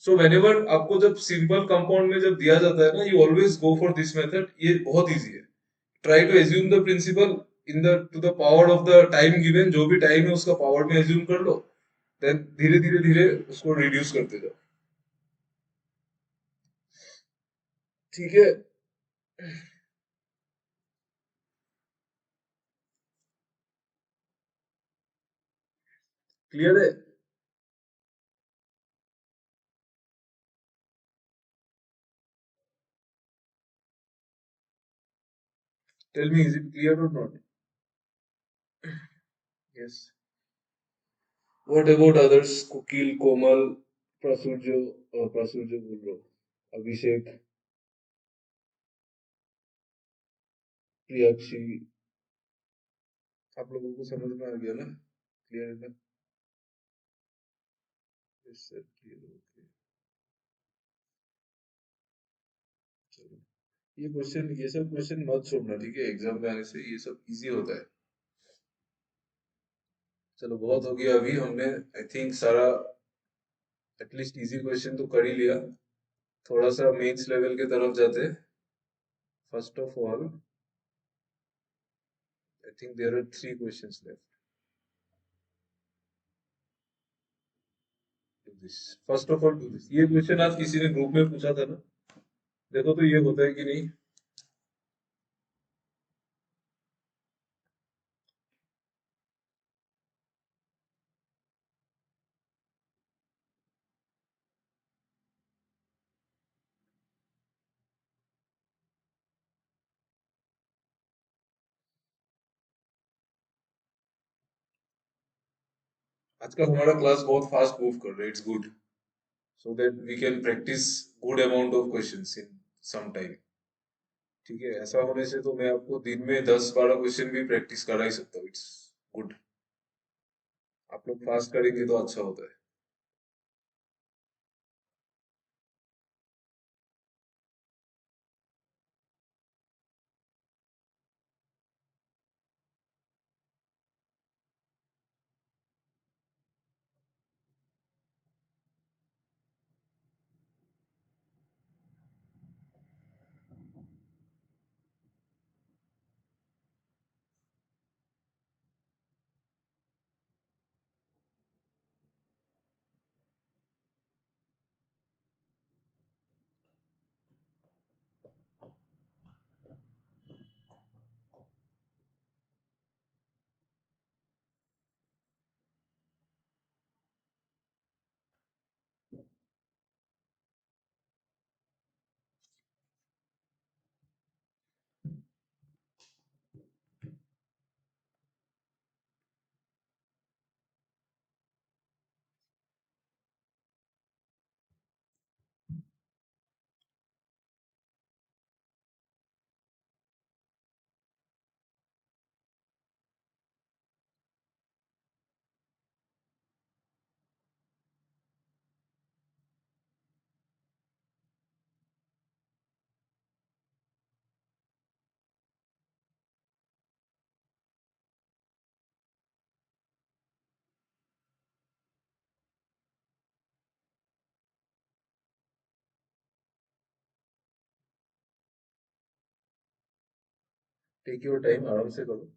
सो वेनेवर आपको जब सिंपल कंपाउंड में जब दिया जाता है ना, you always go for this method, ये बहुत इजी है। Try to assume the principal in the to the power of the time given, जो भी टाइम है उसका पावर में एज्यूम कर लो, देन धीरे धीरे धीरे उसको रिड्यूस करते जाओ। ठीक है, क्लियर है? Tell me, is it clear और not? Yes. What about others? Kukil, Komal, Prasurya, Prasurya बोल रहा हूँ। अभिषेक, प्रियाक्षी, आप लोगों को समझ में आ गया ना? क्लियर है ना? Yes sir, clear, okay. चलो, ये सब क्वेश्चन मत छोड़ना, ठीक है? एग्जाम में आने से ये सब इजी होता है। चलो, बहुत हो गया, अभी हमने आई थिंक सारा एटलीस्ट इजी क्वेश्चन तो कर ही लिया। थोड़ा सा मेंस लेवल के तरफ जाते हैं। First of all, I think there are 3 questions left. Do this, first of all do this. ये क्वेश्चन आज किसी ने ग्रुप में पूछा था ना, देखो तो ये होता है कि नहीं। आजकल हमारा क्लास बहुत फास्ट मूव कर रहा है, it's good, so that we can practice good amount of questions in some time. ठीक है, ऐसा होने से तो मैं आपको दिन में 10-12 क्वेश्चन भी प्रैक्टिस करा ही सकता हूँ, इट्स गुड। आप लोग फास्ट करेंगे तो अच्छा होता है। टेक योर टाइम, आराम से करो।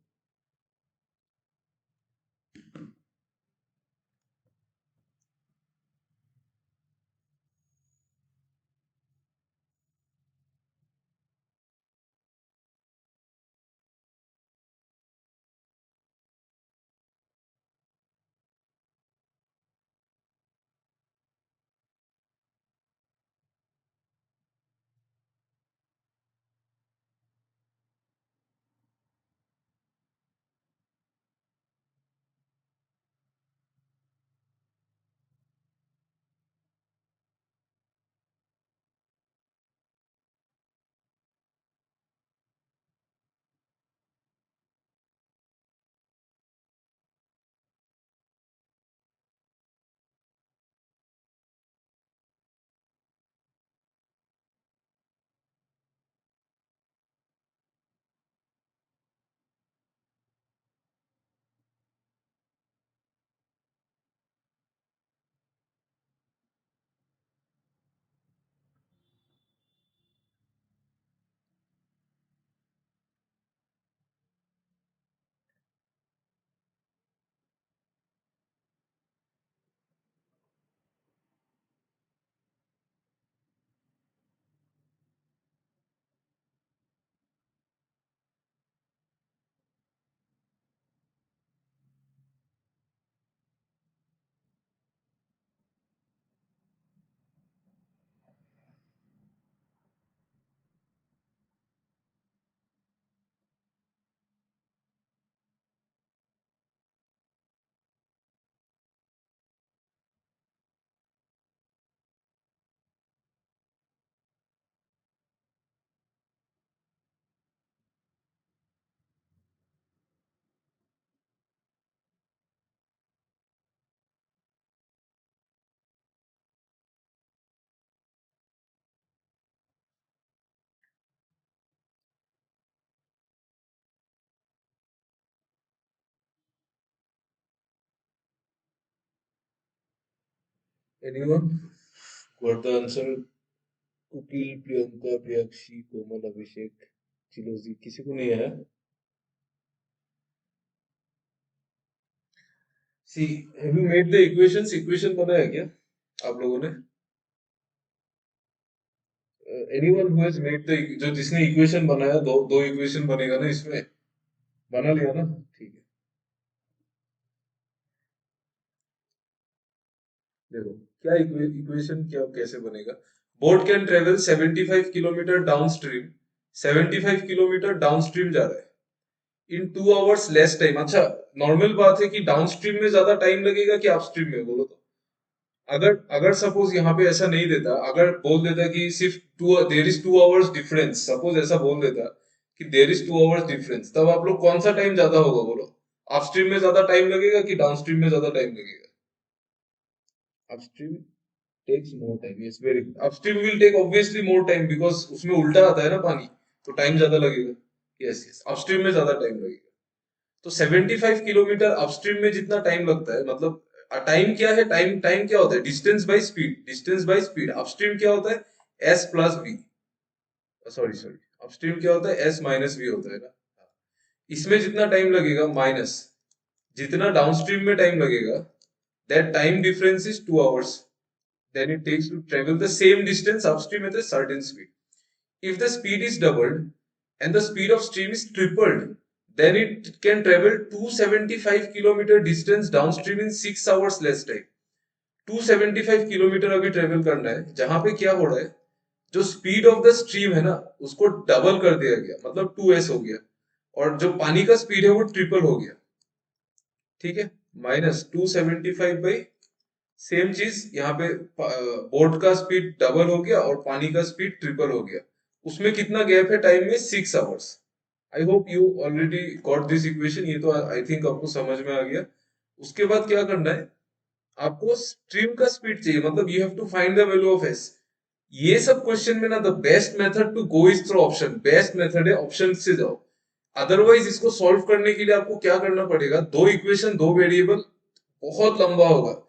Anyone got the answer? Kuki, Priyanka, Priyakshi, Komal, Abhishek, Chiloji, किसी को नहीं आया? See, have you made the equations? Equation बनाया क्या आप लोगों ने? Anyone who has made the, जो जिसने इक्वेशन बनाया, दो दो इक्वेशन बनेगा ना इसमें, बना लिया ना? ठीक है, देखो क्या इक्वेशन क्या कैसे बनेगा। Boat can travel 75 kilometre down stream, 75 kilometre down stream जा रहा है इन 2 आवर्स लेस टाइम। अच्छा, नॉर्मल बात है कि डाउन स्ट्रीम में ज्यादा टाइम लगेगा कि अप स्ट्रीम में, बोलो तो। अगर अगर सपोज यहाँ पे ऐसा नहीं देता, अगर बोल देता कि सिर्फ two there is 2 hours difference, suppose ऐसा बोल देता कि देर इज 2 आवर्स डिफरेंस, तब आप लोग कौन सा टाइम ज्यादा होगा बोलो? अपस्ट्रीम में ज्यादा टाइम लगेगा कि डाउनस्ट्रीम में ज्यादा टाइम लगेगा? Upstream takes more time, yes very good. Upstream will take obviously more time because उसमें उल्टा आता है ना पानी, तो टाइम ज्यादा लगेगा। यस यस, अपस्ट्रीम में ज्यादा टाइम लगेगा। तो 75 किलोमीटर अपस्ट्रीम में जितना टाइम लगता है, मतलब टाइम क्या है? टाइम टाइम क्या होता है? Distance by speed, distance by speed. Upstream क्या होता है? S plus B, sorry sorry, upstream क्या होता है? एस माइनस बी होता है ना। इसमें जितना टाइम लगेगा माइनस जितना डाउनस्ट्रीम में टाइम लगेगा, that time difference is 2 hours, then it takes to travel the same distance upstream at a certain speed. If the speed is doubled and the speed of stream is tripled, then it can travel 275 kilometer distance downstream in 6 hours less time. 275 kilometre अभी travel करना है, जहां पे क्या हो रहा है, जो स्पीड ऑफ द स्ट्रीम है ना, उसको डबल कर दिया गया, मतलब 2s हो गया, और जो पानी का स्पीड है वो ट्रिपल हो गया। ठीक है, माइनस 275 बाई, सेम चीज यहाँ पे बोट का स्पीड डबल हो गया और पानी का स्पीड ट्रिपल हो गया। उसमें कितना गैप है टाइम में? 6 hours. I hope you already got this equation, ये तो आई थिंक आपको समझ में आ गया। उसके बाद क्या करना है, आपको स्ट्रीम का स्पीड चाहिए, मतलब you have to find the value of S. ये सब क्वेश्चन में ना, the best method to go is through option. Best method है ऑप्शन से जाओ। अदरवाइज इसको सॉल्व करने के लिए आपको क्या करना पड़ेगा? दो इक्वेशन, दो वेरिएबल, बहुत लंबा होगा।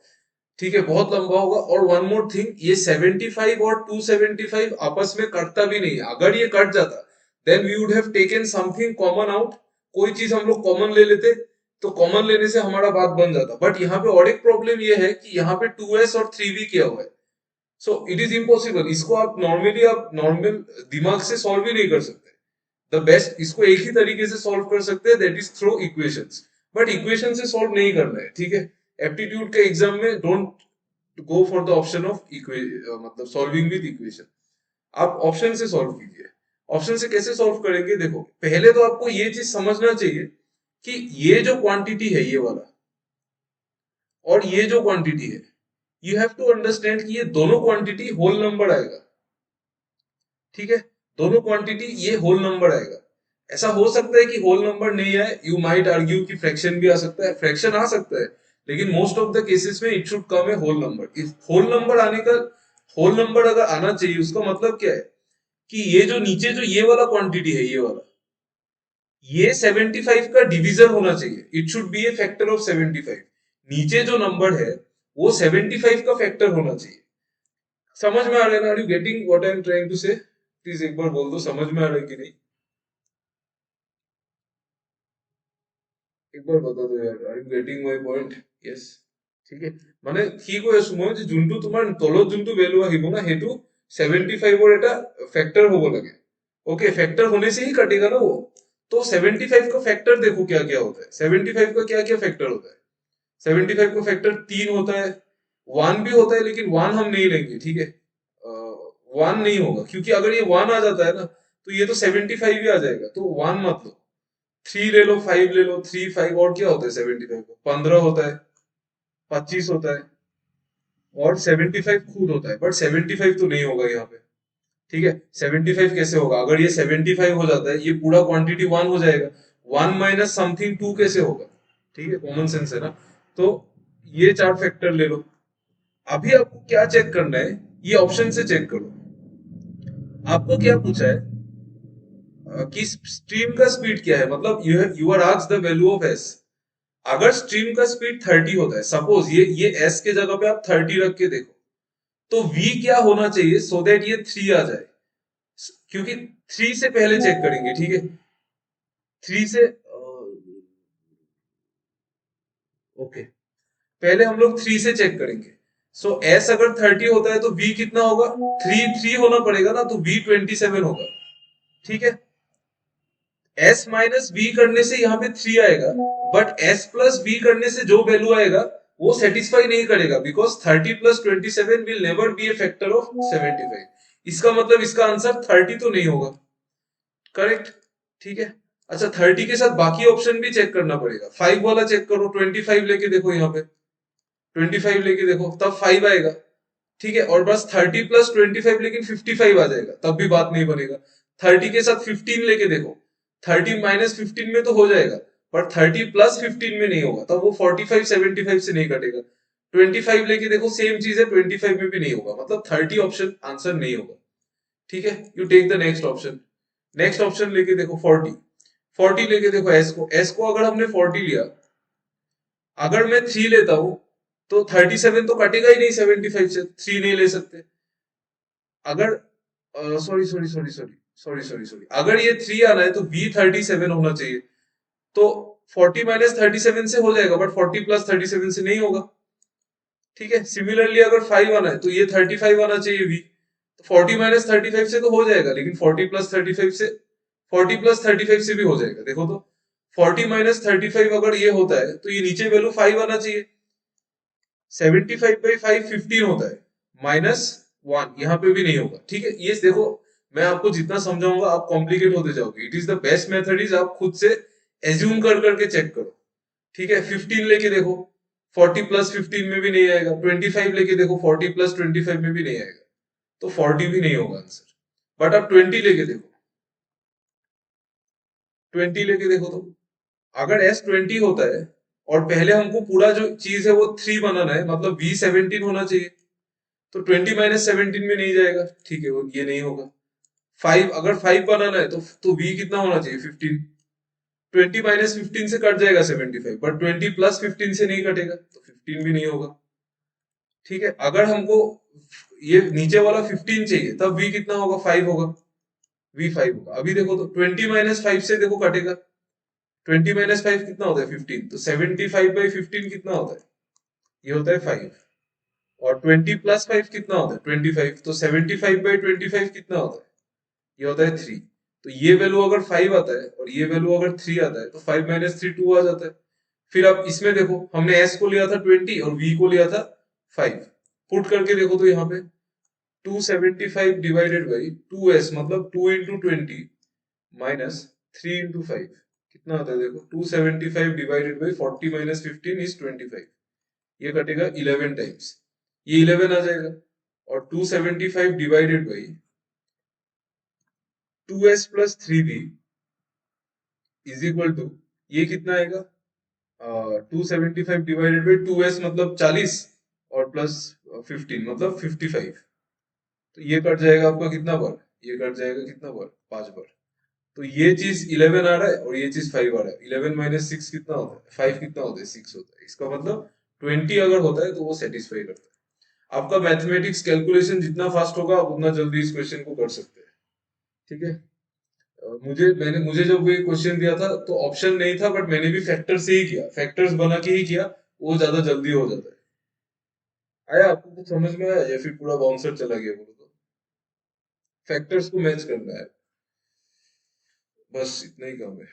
ठीक है, बहुत लंबा होगा। और वन मोर थिंग, ये 75 और 275 आपस में कटता भी नहीं है। अगर ये कट जाता, then we would have taken something common out, कोई चीज हम लोग कॉमन ले लेते, तो कॉमन लेने से हमारा बात बन जाता। बट यहाँ पे और एक प्रॉब्लम ये है कि यहाँ पे 2s और 3v किया हुआ है, सो इट इज इम्पॉसिबल। इसको आप नॉर्मल दिमाग से सॉल्व ही नहीं कर सकते। द बेस्ट, इसको एक ही तरीके से सॉल्व कर सकते हैं, that is through equations. But equation से सॉल्व नहीं करना है, ठीक है? एप्टीट्यूड के एग्जाम में don't go for the option of मतलब सॉल्विंग विद इक्वेशन। आप ऑप्शन से सॉल्व कीजिए। ऑप्शन से कैसे सॉल्व करेंगे? देखो, पहले तो आपको ये चीज समझना चाहिए कि ये जो क्वांटिटी है ये वाला, और ये जो क्वांटिटी है, यू हैव टू अंडरस्टैंड कि ये दोनों क्वांटिटी होल नंबर आएगा। ठीक है, दोनों क्वांटिटी ये होल नंबर आएगा। ऐसा हो सकता है कि होल नंबर नहीं आए, यू माइट आर्ग्यू कि फ्रैक्शन भी आ सकता है, फ्रैक्शन आ सकता है, लेकिन मोस्ट ऑफ द केसेस में it should come a whole number. इस होल नंबर आने का, होल नंबर अगर आना चाहिए, उसका मतलब क्या है कि ये जो नीचे जो ये वाला क्वांटिटी है, ये वाला, ये 75 का डिवीजन होना चाहिए। It should be A factor of 75। नीचे जो नंबर है वो 75 का फैक्टर होना चाहिए। समझ में आ रहा है ना? Are you getting what I am trying to say? Please एक बार बोल दो, समझ में आ रहा है कि नहीं? एक बार बता दो यार, are you getting my point? Yes, ঠিক আছে, মানে কি কৈ আছো মই, যে যোনটো তোমাৰ তলত যোনটো ভ্যালু আহিব না, হেতু 75 और এটা फैक्टर हो लगे। ओके, फैक्टर होने से ही कटेगा ना वो। तो 75 का फैक्टर देखो क्या क्या होता है। 75 का क्या क्या फैक्टर होता है? 75 का फैक्टर 3 होता है, 1 भी होता है, लेकिन 1 हम नहीं लेंगे, ठीक है? 1 नहीं होगा, क्योंकि अगर ये 1 आ जाता है ना, तो ये तो 75 ही आ जाएगा, तो 1 मत लो। 3 ले लो, 5 ले लो, 3 5, और क्या होता है 75 का? 15 होता है, 25 होता है, और 75 खुद होता है। बट 75 तो नहीं होगा यहाँ पे। ठीक है, 75 कैसे होगा? अगर ये 75 हो जाता है, ये पूरा क्वांटिटी 1 हो जाएगा। 1 माइनस समथिंग 2 कैसे होगा? ठीक है, कॉमन सेंस है ना? तो ये चार फैक्टर ले लो। अभी आपको क्या चेक करना है, ये ऑप्शन से चेक करो। आपको क्या पूछा है कि स्ट्रीम का स्पीड क्या है, मतलब you are asked the value of S. अगर स्ट्रीम का स्पीड 30 होता है, सपोज ये एस के जगह पे आप 30 रख के देखो, तो v क्या होना चाहिए सो दैट ये 3 आ जाए, क्योंकि 3 से पहले चेक करेंगे, ठीक है। 3 से ओके, पहले हम लोग 3 से चेक करेंगे। सो s अगर 30 होता है तो v कितना होगा, 3 होना पड़ेगा ना, तो v 27 होगा, ठीक है। s माइनस v करने से यहाँ पे 3 आएगा, बट s प्लस v करने से जो वैल्यू आएगा वो सेटिस्फाई नहीं करेगा, because 30 plus 27 will never be A factor of 75। इसका मतलब इसका आंसर 30 तो नहीं होगा, करेक्ट, ठीक है। अच्छा, 30 के साथ बाकी ऑप्शन भी चेक करना पड़ेगा। 5 वाला चेक करो, 25 लेके देखो, यहाँ पे 25 लेके देखो, तब 5 आएगा, ठीक है। और बस 30 प्लस 25 लेकिन 55 आ जाएगा, तब भी बात नहीं बनेगा। 30 के साथ 15 लेके देखो, 30 माइनस 15 में तो हो जाएगा, पर 30 प्लस 15 में नहीं होगा, तब वो 45 75 से नहीं कटेगा। 25 लेके देखो, सेम चीज है, 25 में भी नहीं होगा, मतलब 30 ऑप्शन आंसर नहीं होगा, ठीक है। You take the next option. Next option लेके देखो 40। 40 लेके देखो, एस को अगर हमने 40 लिया, अगर मैं 3 लेता हूं तो 37 तो कटेगा ही नहीं, 75 से 3 नहीं ले सकते। अगर sorry sorry sorry sorry sorry sorry sorry अगर ये 3 आना है तो v 37 होना चाहिए, तो 40 माइनस 37 से हो जाएगा, बट 40 प्लस 37 से नहीं होगा, ठीक है। सिमिलरली अगर 5 आना है तो ये 35 आना चाहिए v, तो 40 माइनस 35 से तो हो जाएगा, लेकिन 40 प्लस 35 से, 40 प्लस 35 से भी हो जाएगा, देखो तो 40 माइनस 35 अगर ये होता है तो ये नीचे वैल्यू 5 आना चाहिए। 75 बाई 5 15 होता है, माइनस 1 यहाँ पे भी नहीं होगा, ठीक है। ये देखो, मैं आपको जितना समझाऊंगा आप कॉम्प्लिकेट होते जाओगे। It is the best method is आप खुद से एज्यूम कर करके चेक करो, ठीक है। 15 लेके देखो, 40 प्लस 15 में भी नहीं आएगा। 25 लेके देखो, 40 प्लस 25 में भी नहीं आएगा, तो 40 भी नहीं होगा आंसर। बट आप 20 लेके देखो, 20 लेके देखो, तो अगर एस 20 होता है और पहले हमको पूरा जो चीज है वो 3 बनाना है, मतलब v 17 होना चाहिए, तो 20 माइनस 17 में नहीं जाएगा, ठीक है, वो ये नहीं होगा। 5 अगर 5 बनाना है तो v कितना होना चाहिए, 15। 20 माइनस 15 से कट जाएगा 75, बट 20 प्लस 15 से नहीं कटेगा, तो 15 भी नहीं होगा, ठीक है। अगर हमको ये नीचे वाला 15 चाहिए, तब v कितना होगा, 5 होगा, v 5 होगा। अभी देखो तो 20 माइनस 5 से देखो कटेगा, 20 माइनस 5 कितना होता है, 15, तो 75 बाई 15 कितना होता है, ये होता है 5। और 20 प्लस 5 कितना होता है, 25, तो 75 बाई 25 कितना होता है, ये होता है 3। तो ये वैल्यू अगर 5 आता है और ये वैल्यू अगर 3 आता है, तो 5 माइनस 3 2 आ जाता है। फिर आप इसमें देखो, हमने s को लिया था 20 और v को लिया था 5, पुट करके देखो तो यहाँ पे 275 डिवाइडेड बाई 2s, मतलब 2 इंटू 20 माइनस 3 इंटू 5 कितना आता है, देखो 275 डिवाइडेड बाई 40 माइनस 15 इज 25, ये कटेगा 11 टाइम्स, ये 11 आ जाएगा। और 275 divided by 2s plus 3b is equal to, ये कितना आएगा, 275 डिवाइडेड बाई 2s मतलब 40, और प्लस 15 मतलब 55, तो ये कट जाएगा आपका कितना बार, ये कट जाएगा कितना बार, 5 बार। तो ये चीज 11 आ रहा है और ये चीज 5 आ रहा है। 11 माइनस 6 कितना होता है, 5 कितना होता है, 6 होता है। इसका मतलब 20 अगर होता है तो वो सेटिस्फाई करता है। आपका मैथमेटिक्स कैलकुलेशन जितना फास्ट होगा आप उतना जल्दी इस क्वेश्चन को कर सकते हैं, ठीक है। मुझे जब ये क्वेश्चन दिया था तो ऑप्शन नहीं था, बट मैंने भी फैक्टर से ही किया, फैक्टर्स बना के ही किया, वो ज्यादा जल्दी हो जाता है। आया आपको कुछ समझ में आया, या फिर पूरा बाउंसर चला गया बोलो तो? फैक्टर्स को मैच करना है, बस इतना ही काम है।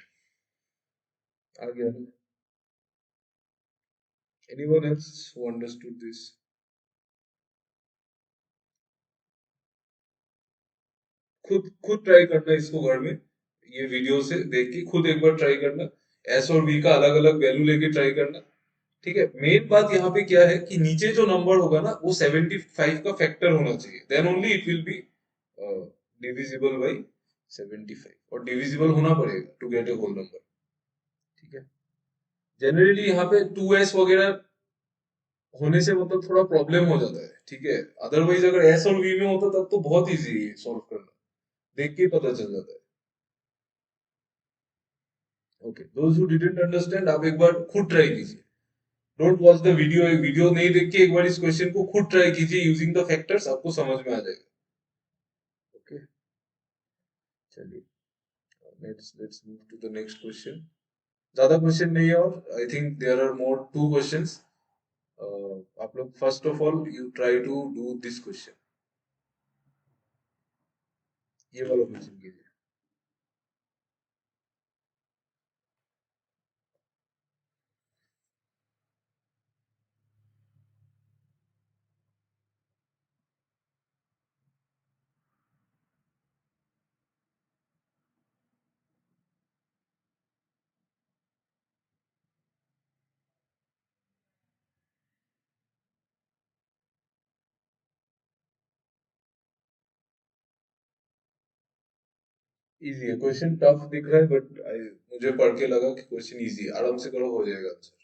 आ गया ना? Anyone else who understood this? खुद ट्राई करना इसको घर में, ये वीडियो से देख के खुद एक बार ट्राई करना, एस और बी का अलग अलग वैल्यू लेके ट्राई करना, ठीक है। मेन बात यहाँ पे क्या है कि नीचे जो नंबर होगा ना वो 75 का फैक्टर होना चाहिए, then only it will be divisible by 75, और डिविजिबल होना पड़ेगा to get a whole number, ठीक है। जनरली यहाँ पे 2s वगैरह होने से मतलब थोड़ा प्रॉब्लम हो जाता है, ठीक है। अदरवाइज अगर एस और वी में होता तब तो बहुत इजी है सॉल्व करना, देख के ही पता चल जाता है। Okay, those who didn't understand आप एक बार खुद ट्राई कीजिए, don't watch the video, video नहीं देख के एक बार इस क्वेश्चन को खुद ट्राई कीजिए यूजिंग द फैक्टर्स, आपको समझ में आ जाएगा. ओके, चलिए, let's move to the next question. ज्यादा क्वेश्चन नहीं है, और I think there are more two questions. आप लोग first of all you try to do this question. ये वाला क्वेश्चन कीजिए. इजी है क्वेश्चन, टफ दिख रहा है बट मुझे पढ़ के लगा कि क्वेश्चन इजी है, आराम से करो, हो जाएगा answer.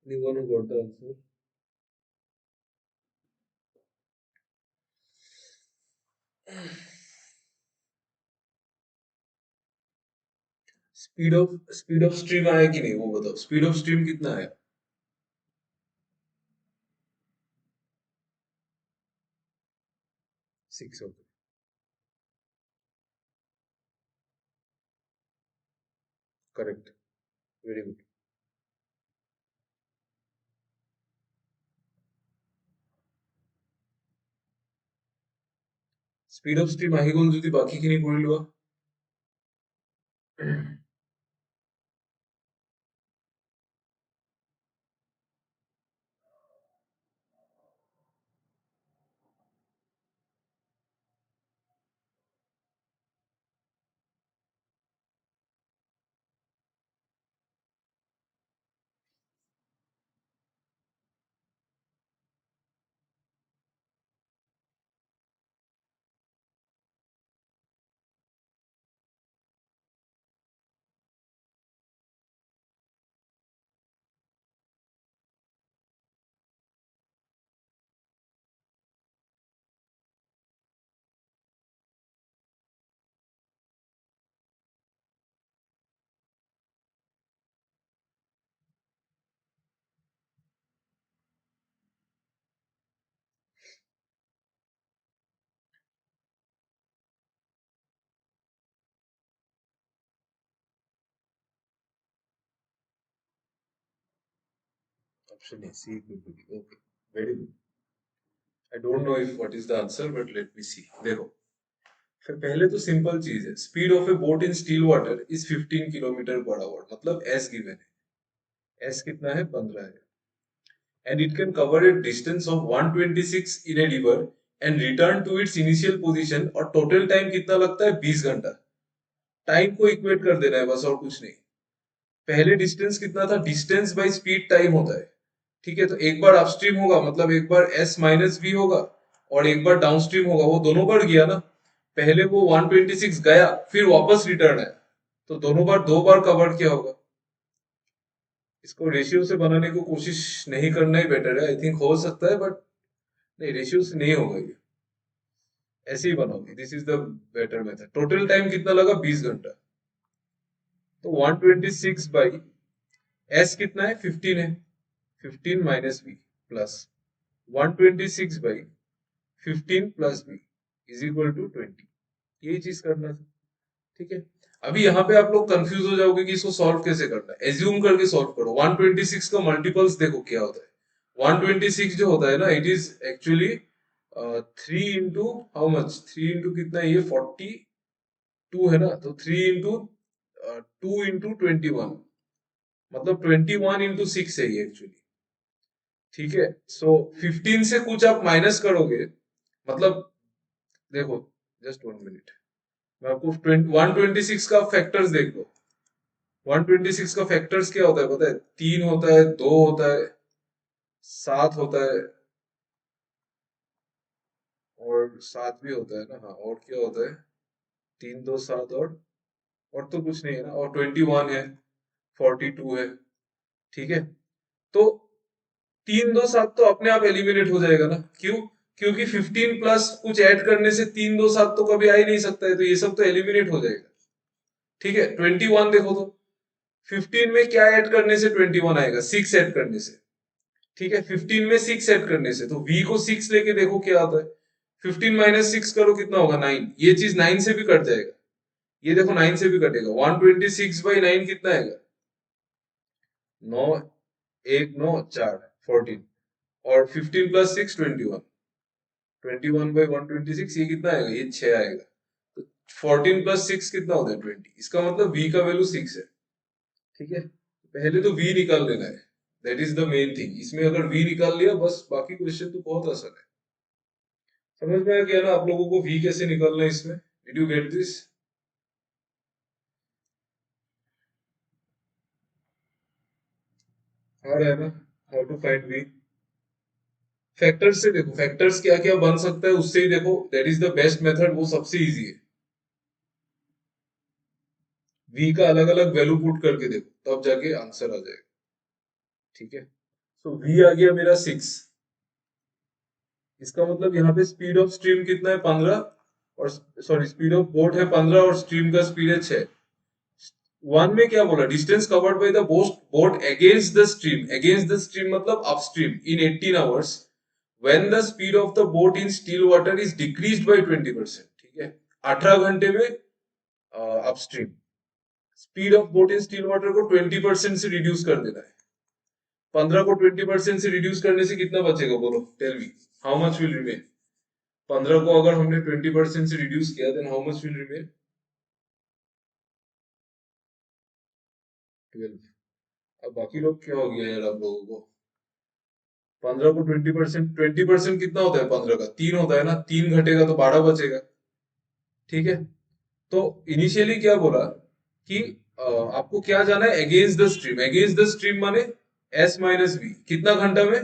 Anyone who got the answer? Speed of stream आया कि नहीं वो बताओ, स्पीड ऑफ स्ट्रीम कितना है? 6. Okay, correct, very good. Speed of stream আহি গ'ল যদি বাকীখিনি কৰি লোৱা. Option A C equal to B. Okay, very good. I don't know if what is the answer but let me see. देखो, फिर पहले तो सिंपल चीज है. Speed of a boat in still water is 15 kilometre per hour. मतलब S given है. S कितना है? 15 है. And it can cover a distance of 126 in a river and return to its initial position. और total time कितना लगता है? 20 घंटा. टाइम को इक्वेट कर देना है बस, और कुछ नहीं. पहले डिस्टेंस कितना था? डिस्टेंस बाय स्पीड टाइम होता है. ठीक है, तो एक बार अपस्ट्रीम होगा मतलब एक बार एस माइनस वी होगा और एक बार डाउनस्ट्रीम होगा. वो दोनों बढ़ गया ना. पहले वो 126 गया फिर वापस रिटर्न आया, तो दोनों बार दो बार कवर किया होगा. इसको रेशियो से बनाने की कोशिश नहीं करना ही बेटर है. आई थिंक हो सकता है बट नहीं, रेशियो से नहीं होगा ये. ऐसे ही बनाओगे. This is the better method. Total time कितना लगा? 20 घंटा. तो 126 बाई एस कितना है? 15 है. 15 minus B plus 126 by 15 plus B is equal to 20. यही चीज करना था. ठीक है. अभी यहाँ पे आप लोग कंफ्यूज हो जाओगे कि इसको सॉल्व कैसे करना है. एज्यूम करके सॉल्व करो. 126 का मल्टीपल्स देखो क्या होता है. 126 जो होता है ना, it is actually 3 into how much? 3 into कितना है ये? 42 है ना. तो 3 इंटू 2 इंटू 21, मतलब 21 इंटू 6 है ये एक्चुअली. ठीक है. सो 15 से कुछ आप माइनस करोगे, मतलब देखो, जस्ट 1 मिनट, मैं आपको 126 का फैक्टर्स देख लो. 126 का फैक्टर्स क्या होता है पता है? 3 होता है, 2 होता है, 7 होता है और 7 भी होता है ना. हाँ, और क्या होता है? 3 2 7 और तो कुछ नहीं है ना. और 21 है, 42 है. ठीक है. तो 3 2 7 तो अपने आप एलिमिनेट हो जाएगा ना. क्यों? क्योंकि 15 प्लस कुछ ऐड करने से 3 2 7 तो कभी आ ही नहीं सकता है, तो ये सब तो एलिमिनेट हो जाएगा. ठीक है. 21 देखो तो 15 में क्या ऐड करने से 21 आएगा? 6 ऐड करने से. ठीक है. 15 में 6 ऐड करने से, तो v को 6 लेके देखो क्या आता है. 15 माइनस 6 करो, कितना होगा? 9. ये चीज 9 से भी कट जाएगा. ये देखो 9 से भी कटेगा. 126 बाई 9 कितना आएगा? 9 1 9 4 14. और 15 प्लस 6 21. 21 बाई 126 ये कितना आएगा? ये 6 आएगा. तो 14 प्लस 6 कितना होता है? 20. इसका मतलब v का वैल्यू 6 है. ठीक है. पहले तो v निकाल लेना है. That is the main thing. इसमें अगर v निकाल लिया बस, बाकी क्वेश्चन तो बहुत आसान है. समझ में आ गया ना आप लोगों को v कैसे निकालना है इसमें? Did you get this? आ रहा है ना? How to find v. Factors से देखो, फैक्टर्स क्या क्या बन सकता है उससे ही देखो. That is the best method. वो सबसे इजी है. v का अलग अलग वैल्यू पुट करके देखो, तब जाके आंसर आ जाएगा. ठीक है. तो v आ गया मेरा 6. इसका मतलब यहाँ पे स्पीड ऑफ स्ट्रीम कितना है? 15. और सॉरी, स्पीड ऑफ बोट है 15 और स्ट्रीम का स्पीड है 6. वन में क्या बोला? Distance covered by the boat against the stream. Against the stream मतलब upstream in 18 hours when the speed of the boat in still water is decreased by 20%. ठीक है. 18 घंटे में upstream. Speed of boat in still water को 20% से reduce कर देना है. 15 को 20% से रिड्यूस करने से कितना बचेगा? बोलो, tell me. How much will remain? 15 को अगर हमने 20% से रिड्यूस किया, then how much will remain? 12. अब बाकी लोग क्या हो गया यार आप लोगों को? 15 को 20%, 20% कितना होता है? 15 का 3 होता है ना. 3 घटेगा तो 12 बचेगा. ठीक है. तो इनिशियली क्या बोला कि आपको क्या जाना है? Against the stream. Against the stream माने एस माइनस वी. कितना घंटा में?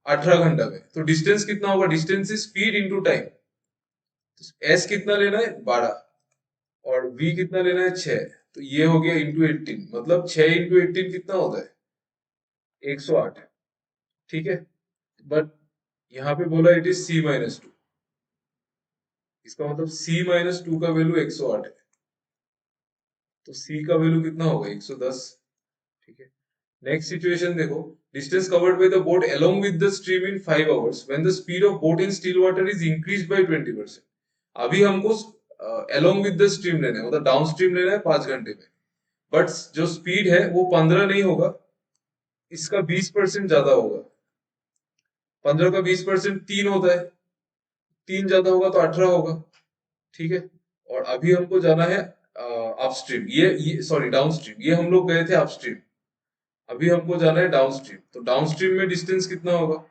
18 घंटा में. तो डिस्टेंस कितना होगा? Distance is speed into time. S कितना लेना है? 12. और v कितना लेना है? 6. तो ये हो गया इंटू 18. मतलब 6 इंटू 18 कितना होता है? 108. ठीक है. बट यहाँ पे बोला इट इज c माइनस 2. इसका मतलब c माइनस 2 का वैल्यू 108 है. तो c का वैल्यू कितना होगा? 110. ठीक है. नेक्स्ट सिचुएशन देखो. Distance covered by the boat along with the stream in 5 hours when the speed of boat in still water is increased by 20%. अभी हमको अलोंग विद द स्ट्रीम लेना है, मतलब डाउन स्ट्रीम लेना है 5 घंटे में. बट जो स्पीड है वो 15 नहीं होगा, इसका 20% ज्यादा होगा। 15 का 20% 3 होता है, 3 ज्यादा होगा तो 18 होगा। ठीक है। और अभी हमको जाना है अपस्ट्रीम, ये सॉरी डाउनस्ट्रीम, ये हम लोग गए थे अपस्ट्रीम। अभी हमको जाना है डाउनस्ट्रीम, तो डाउनस्ट्रीम में डिस्टेंस कितना होगा?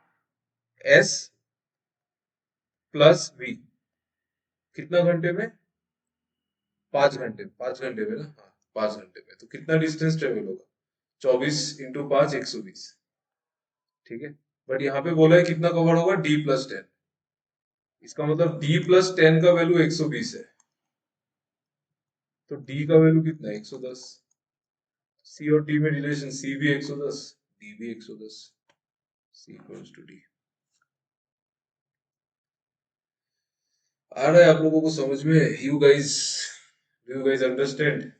S plus V. कितना घंटे में? 5 घंटे, 5 घंटे में ना, हाँ 5 घंटे में। तो कितना डिस्टेंस ट्रेवल होगा? 24 × 5 120। ठीक है। बट यहाँ पे बोला है कितना कवर होगा? D+10। इसका मतलब D+10 का वैल्यू 120 है, तो D का वैल्यू कितना है? 110। C और D में रिलेशन, C भी 110, D भी 110। C equals to D। आ रहा है आप लोगों को समझ में? You guys understand?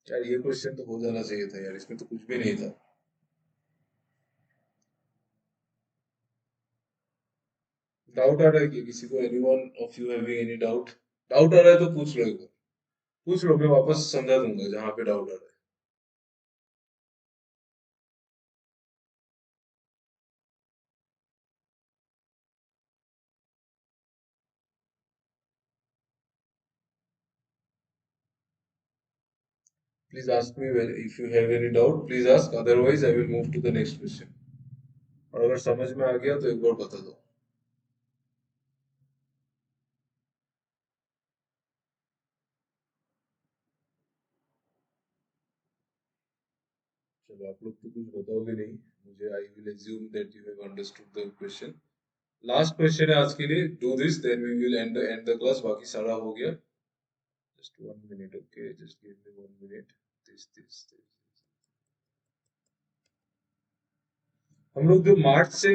यार ये क्वेश्चन तो हो जाना चाहिए था यार, इसमें तो कुछ भी नहीं था। डाउट आ रहा है कि किसी को? Anyone of you having any doubt? Doubt आ रहा है तो पूछ लो, एक बार पूछ लो, मैं वापस समझा दूंगा जहां पे डाउट आ रहा है। Please ask me if you have any doubt, please ask, otherwise I will move to the next question. और अगर समझ में आ गया तो एक बार बता दो। चलो आप लोग तो कुछ बताओगे नहीं मुझे, I will assume that you have understood the question. Last question है आज के लिए, do this then we will end the class, बाकी सारा हो गया। Just 1 minute, okay, just give me 1 minute. This हम लोग जो मार्च से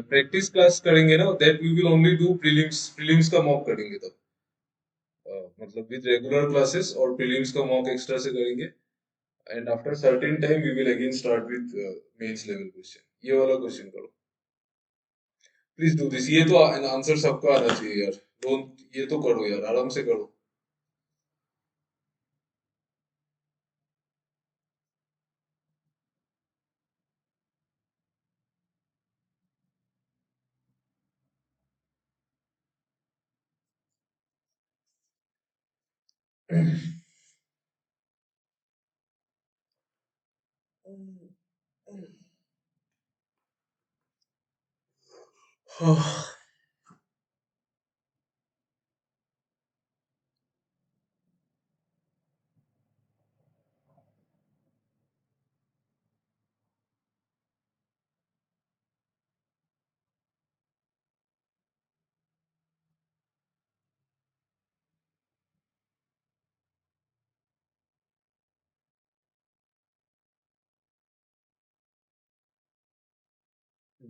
प्रैक्टिस क्लास करेंगे ना, that we will only do prelims, prelims का मॉक करेंगे तब। मतलब विद रेगुलर क्लासेस और प्रीलिम्स का मॉक एक्स्ट्रा से करेंगे। And after certain time we will again start with mains level question. ये वाला क्वेश्चन करो, प्लीज डू दिस। ये तो आंसर सबका आना चाहिए यार, डोंट, ये तो करो यार, आराम से करो।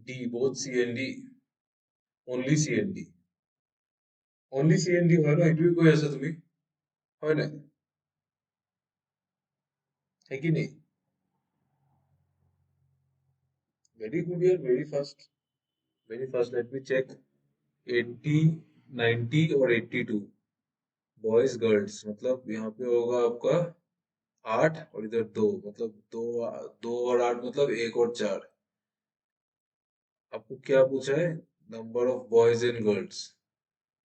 D, both C and D, only C and D, only C and D হয় না, এটুকুই কৈ আছা তুমি? হয় না? है कि नहीं? वेरी गुड यार, very fast, very fast. Let me check. 80, 90 और 82, बॉयज गर्ल्स, मतलब यहाँ पे होगा आपका 8 और इधर 2, मतलब 2, 2 और 8 मतलब 1 और 4। आपको क्या पूछा है? Number of boys and girls.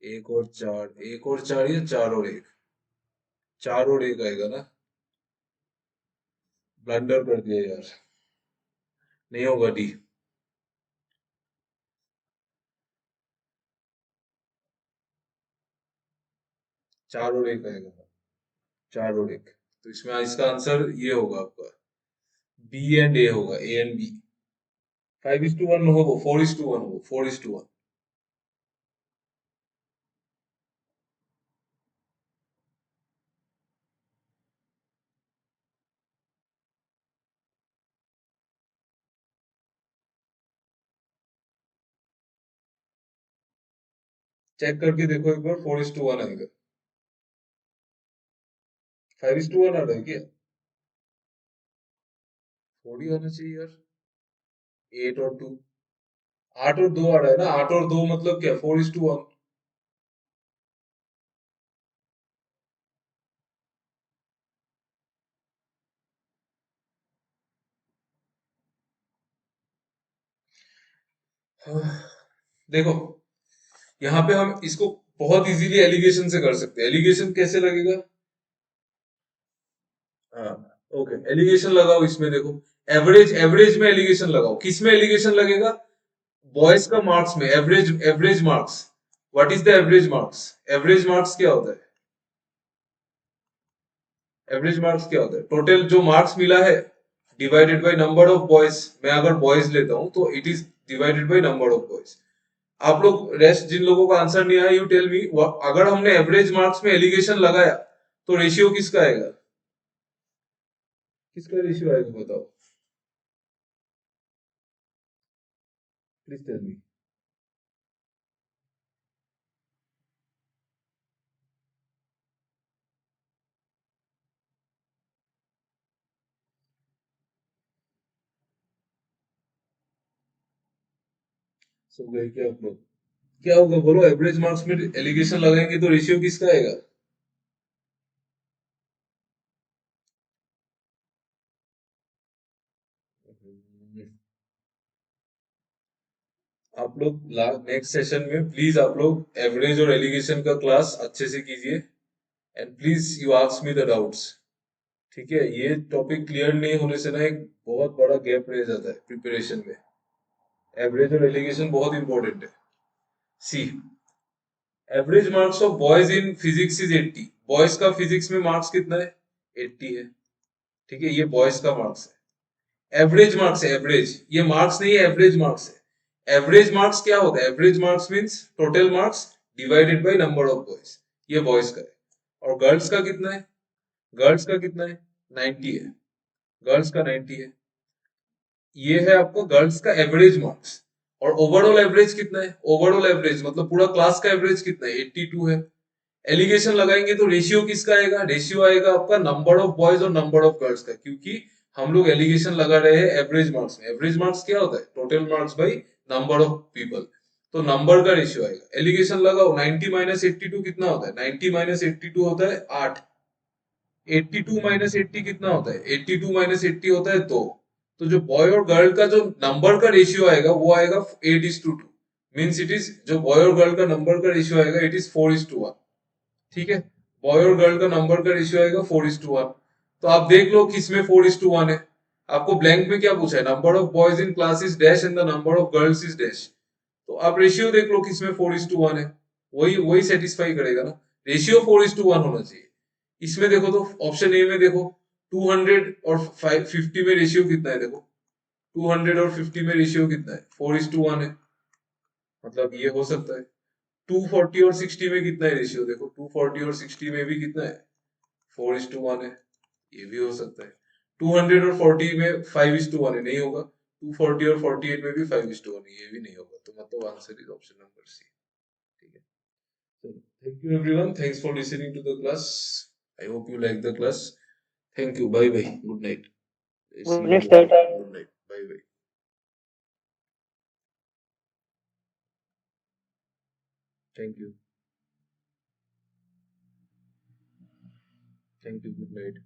1 और 4, 1 और 4 या 4 और 1? 4 और 1 आएगा ना? ब्लंडर कर दिया यार, नहीं होगा डी। 4 और 1 आएगा, 4 और 1। तो इसमें इसका आंसर ये होगा आपका, बी एंड ए होगा, ए एंड बी। 5:1 हो, 4:1 हो, 4:1। चेक करके देखो एक बार, 4:1 आएगा। 5:1 आ रहा है क्या? 4 ही आना चाहिए यार। 8 और 2, 8 और 2 आ रहा है ना, 8 और 2 मतलब क्या? 4:1। देखो, यहाँ पे हम इसको बहुत इजीली एलिगेशन से कर सकते हैं। एलिगेशन कैसे लगेगा? हाँ, ओके, एलिगेशन लगाओ इसमें। देखो, एवरेज, एवरेज में एलिगेशन लगाओ। किस में एलिगेशन लगेगा? बॉयज का मार्क्स में, average, average marks. What is the average marks? Average marks क्या होता है? एवरेज मार्क्स क्या होता है? टोटल जो मार्क्स मिला है divided by number of boys. मैं अगर बॉयज लेता हूं तो it is divided by number of boys. आप लोग रेस्ट जिन लोगों का आंसर नहीं आया, यू टेल मी, अगर हमने एवरेज मार्क्स में एलिगेशन लगाया तो रेशियो किसका आएगा? किसका रेशियो आएगा बताओ, प्लीज टेल मी। सो गए क्या आप लोग? क्या होगा बोलो? एवरेज मार्क्स में एलिगेशन लगाएंगे तो रेशियो किसका आएगा? आप लोग नेक्स्ट सेशन में प्लीज आप लोग एवरेज और एलिगेशन का क्लास अच्छे से कीजिए, and please you ask me the doubts. ठीक है, ये टॉपिक क्लियर नहीं होने से ना एक बहुत बड़ा गैप रह जाता है प्रिपरेशन में। एवरेज और एलिगेशन बहुत इंपॉर्टेंट है। See, average marks of boys in physics is 80। Boys का फिजिक्स में मार्क्स कितना है? 80 है। ठीक है, ये बॉयज का मार्क्स है। एवरेज मार्क्स है, एवरेज, ये मार्क्स नहीं है, एवरेज मार्क्स है। एवरेज मार्क्स क्या होता है? Average marks means total marks divided by number of boys. ये बॉयज का है। और गर्ल्स का कितना है? गर्ल्स का कितना है? 90 है। गर्ल्स का 90 है। ये है आपको गर्ल्स का एवरेज मार्क्स। और ओवरऑल एवरेज कितना है? ओवरऑल एवरेज मतलब पूरा क्लास का एवरेज कितना है? 82 है। एलिगेशन लगाएंगे तो रेशियो किसका आएगा? रेशियो आएगा आपका नंबर ऑफ बॉयज और नंबर ऑफ गर्ल्स का, क्योंकि हम लोग एलिगेशन लगा रहे हैं एवरेज मार्क्स में। एवरेज मार्क्स क्या होता है? Total marks by number of people. तो नंबर का रेशियो आएगा। एलिगेशन लगाओ, 90 माइनस 82 कितना होता है? 90 माइनस 82 होता है 8। 82 माइनस 80 कितना होता है? 82 माइनस 80 होता है 2। तो जो बॉय और गर्ल का जो नंबर का रेशियो आएगा वो आएगा 8:2। मीन्स इट इज, जो बॉय और गर्ल का नंबर का रेशियो आएगा इट इज 4:1। ठीक है, बॉय और गर्ल का नंबर का रेशियो आएगा 4:1। तो आप देख लो किसमें 4:1 है। आपको ब्लैंक में क्या पूछा है? Number of boys in class is dash and the number of girls is dash. तो आप रेशियो देख लो किसमें 4:1 है। वही वही सेटिस्फाई करेगा ना। रेशियो 4:1 होना चाहिए। इसमें देखो तो ऑप्शन ए में देखो, 200 और 50 में रेशियो कितना है? देखो, 200 और 50 में रेशियो कितना है? 4:1 है। मतलब ये हो सकता है। 240 और 60 में कितना है रेशियो? देखो, 240 और 60 में भी कितना है? 4:1 है। ये भी हो सकता है। 200 और 40 में 5:1 है, नहीं होगा। 240 और 48 में भी 5:1 है, ये भी नहीं होगा। तो मतलब answer is option number C. ठीक है, चलो, thank you everyone, thanks for listening to the class. I hope you like the class. Thank you, bye bye, good night. See you, next time good night, bye bye. Thank you, thank you, good night.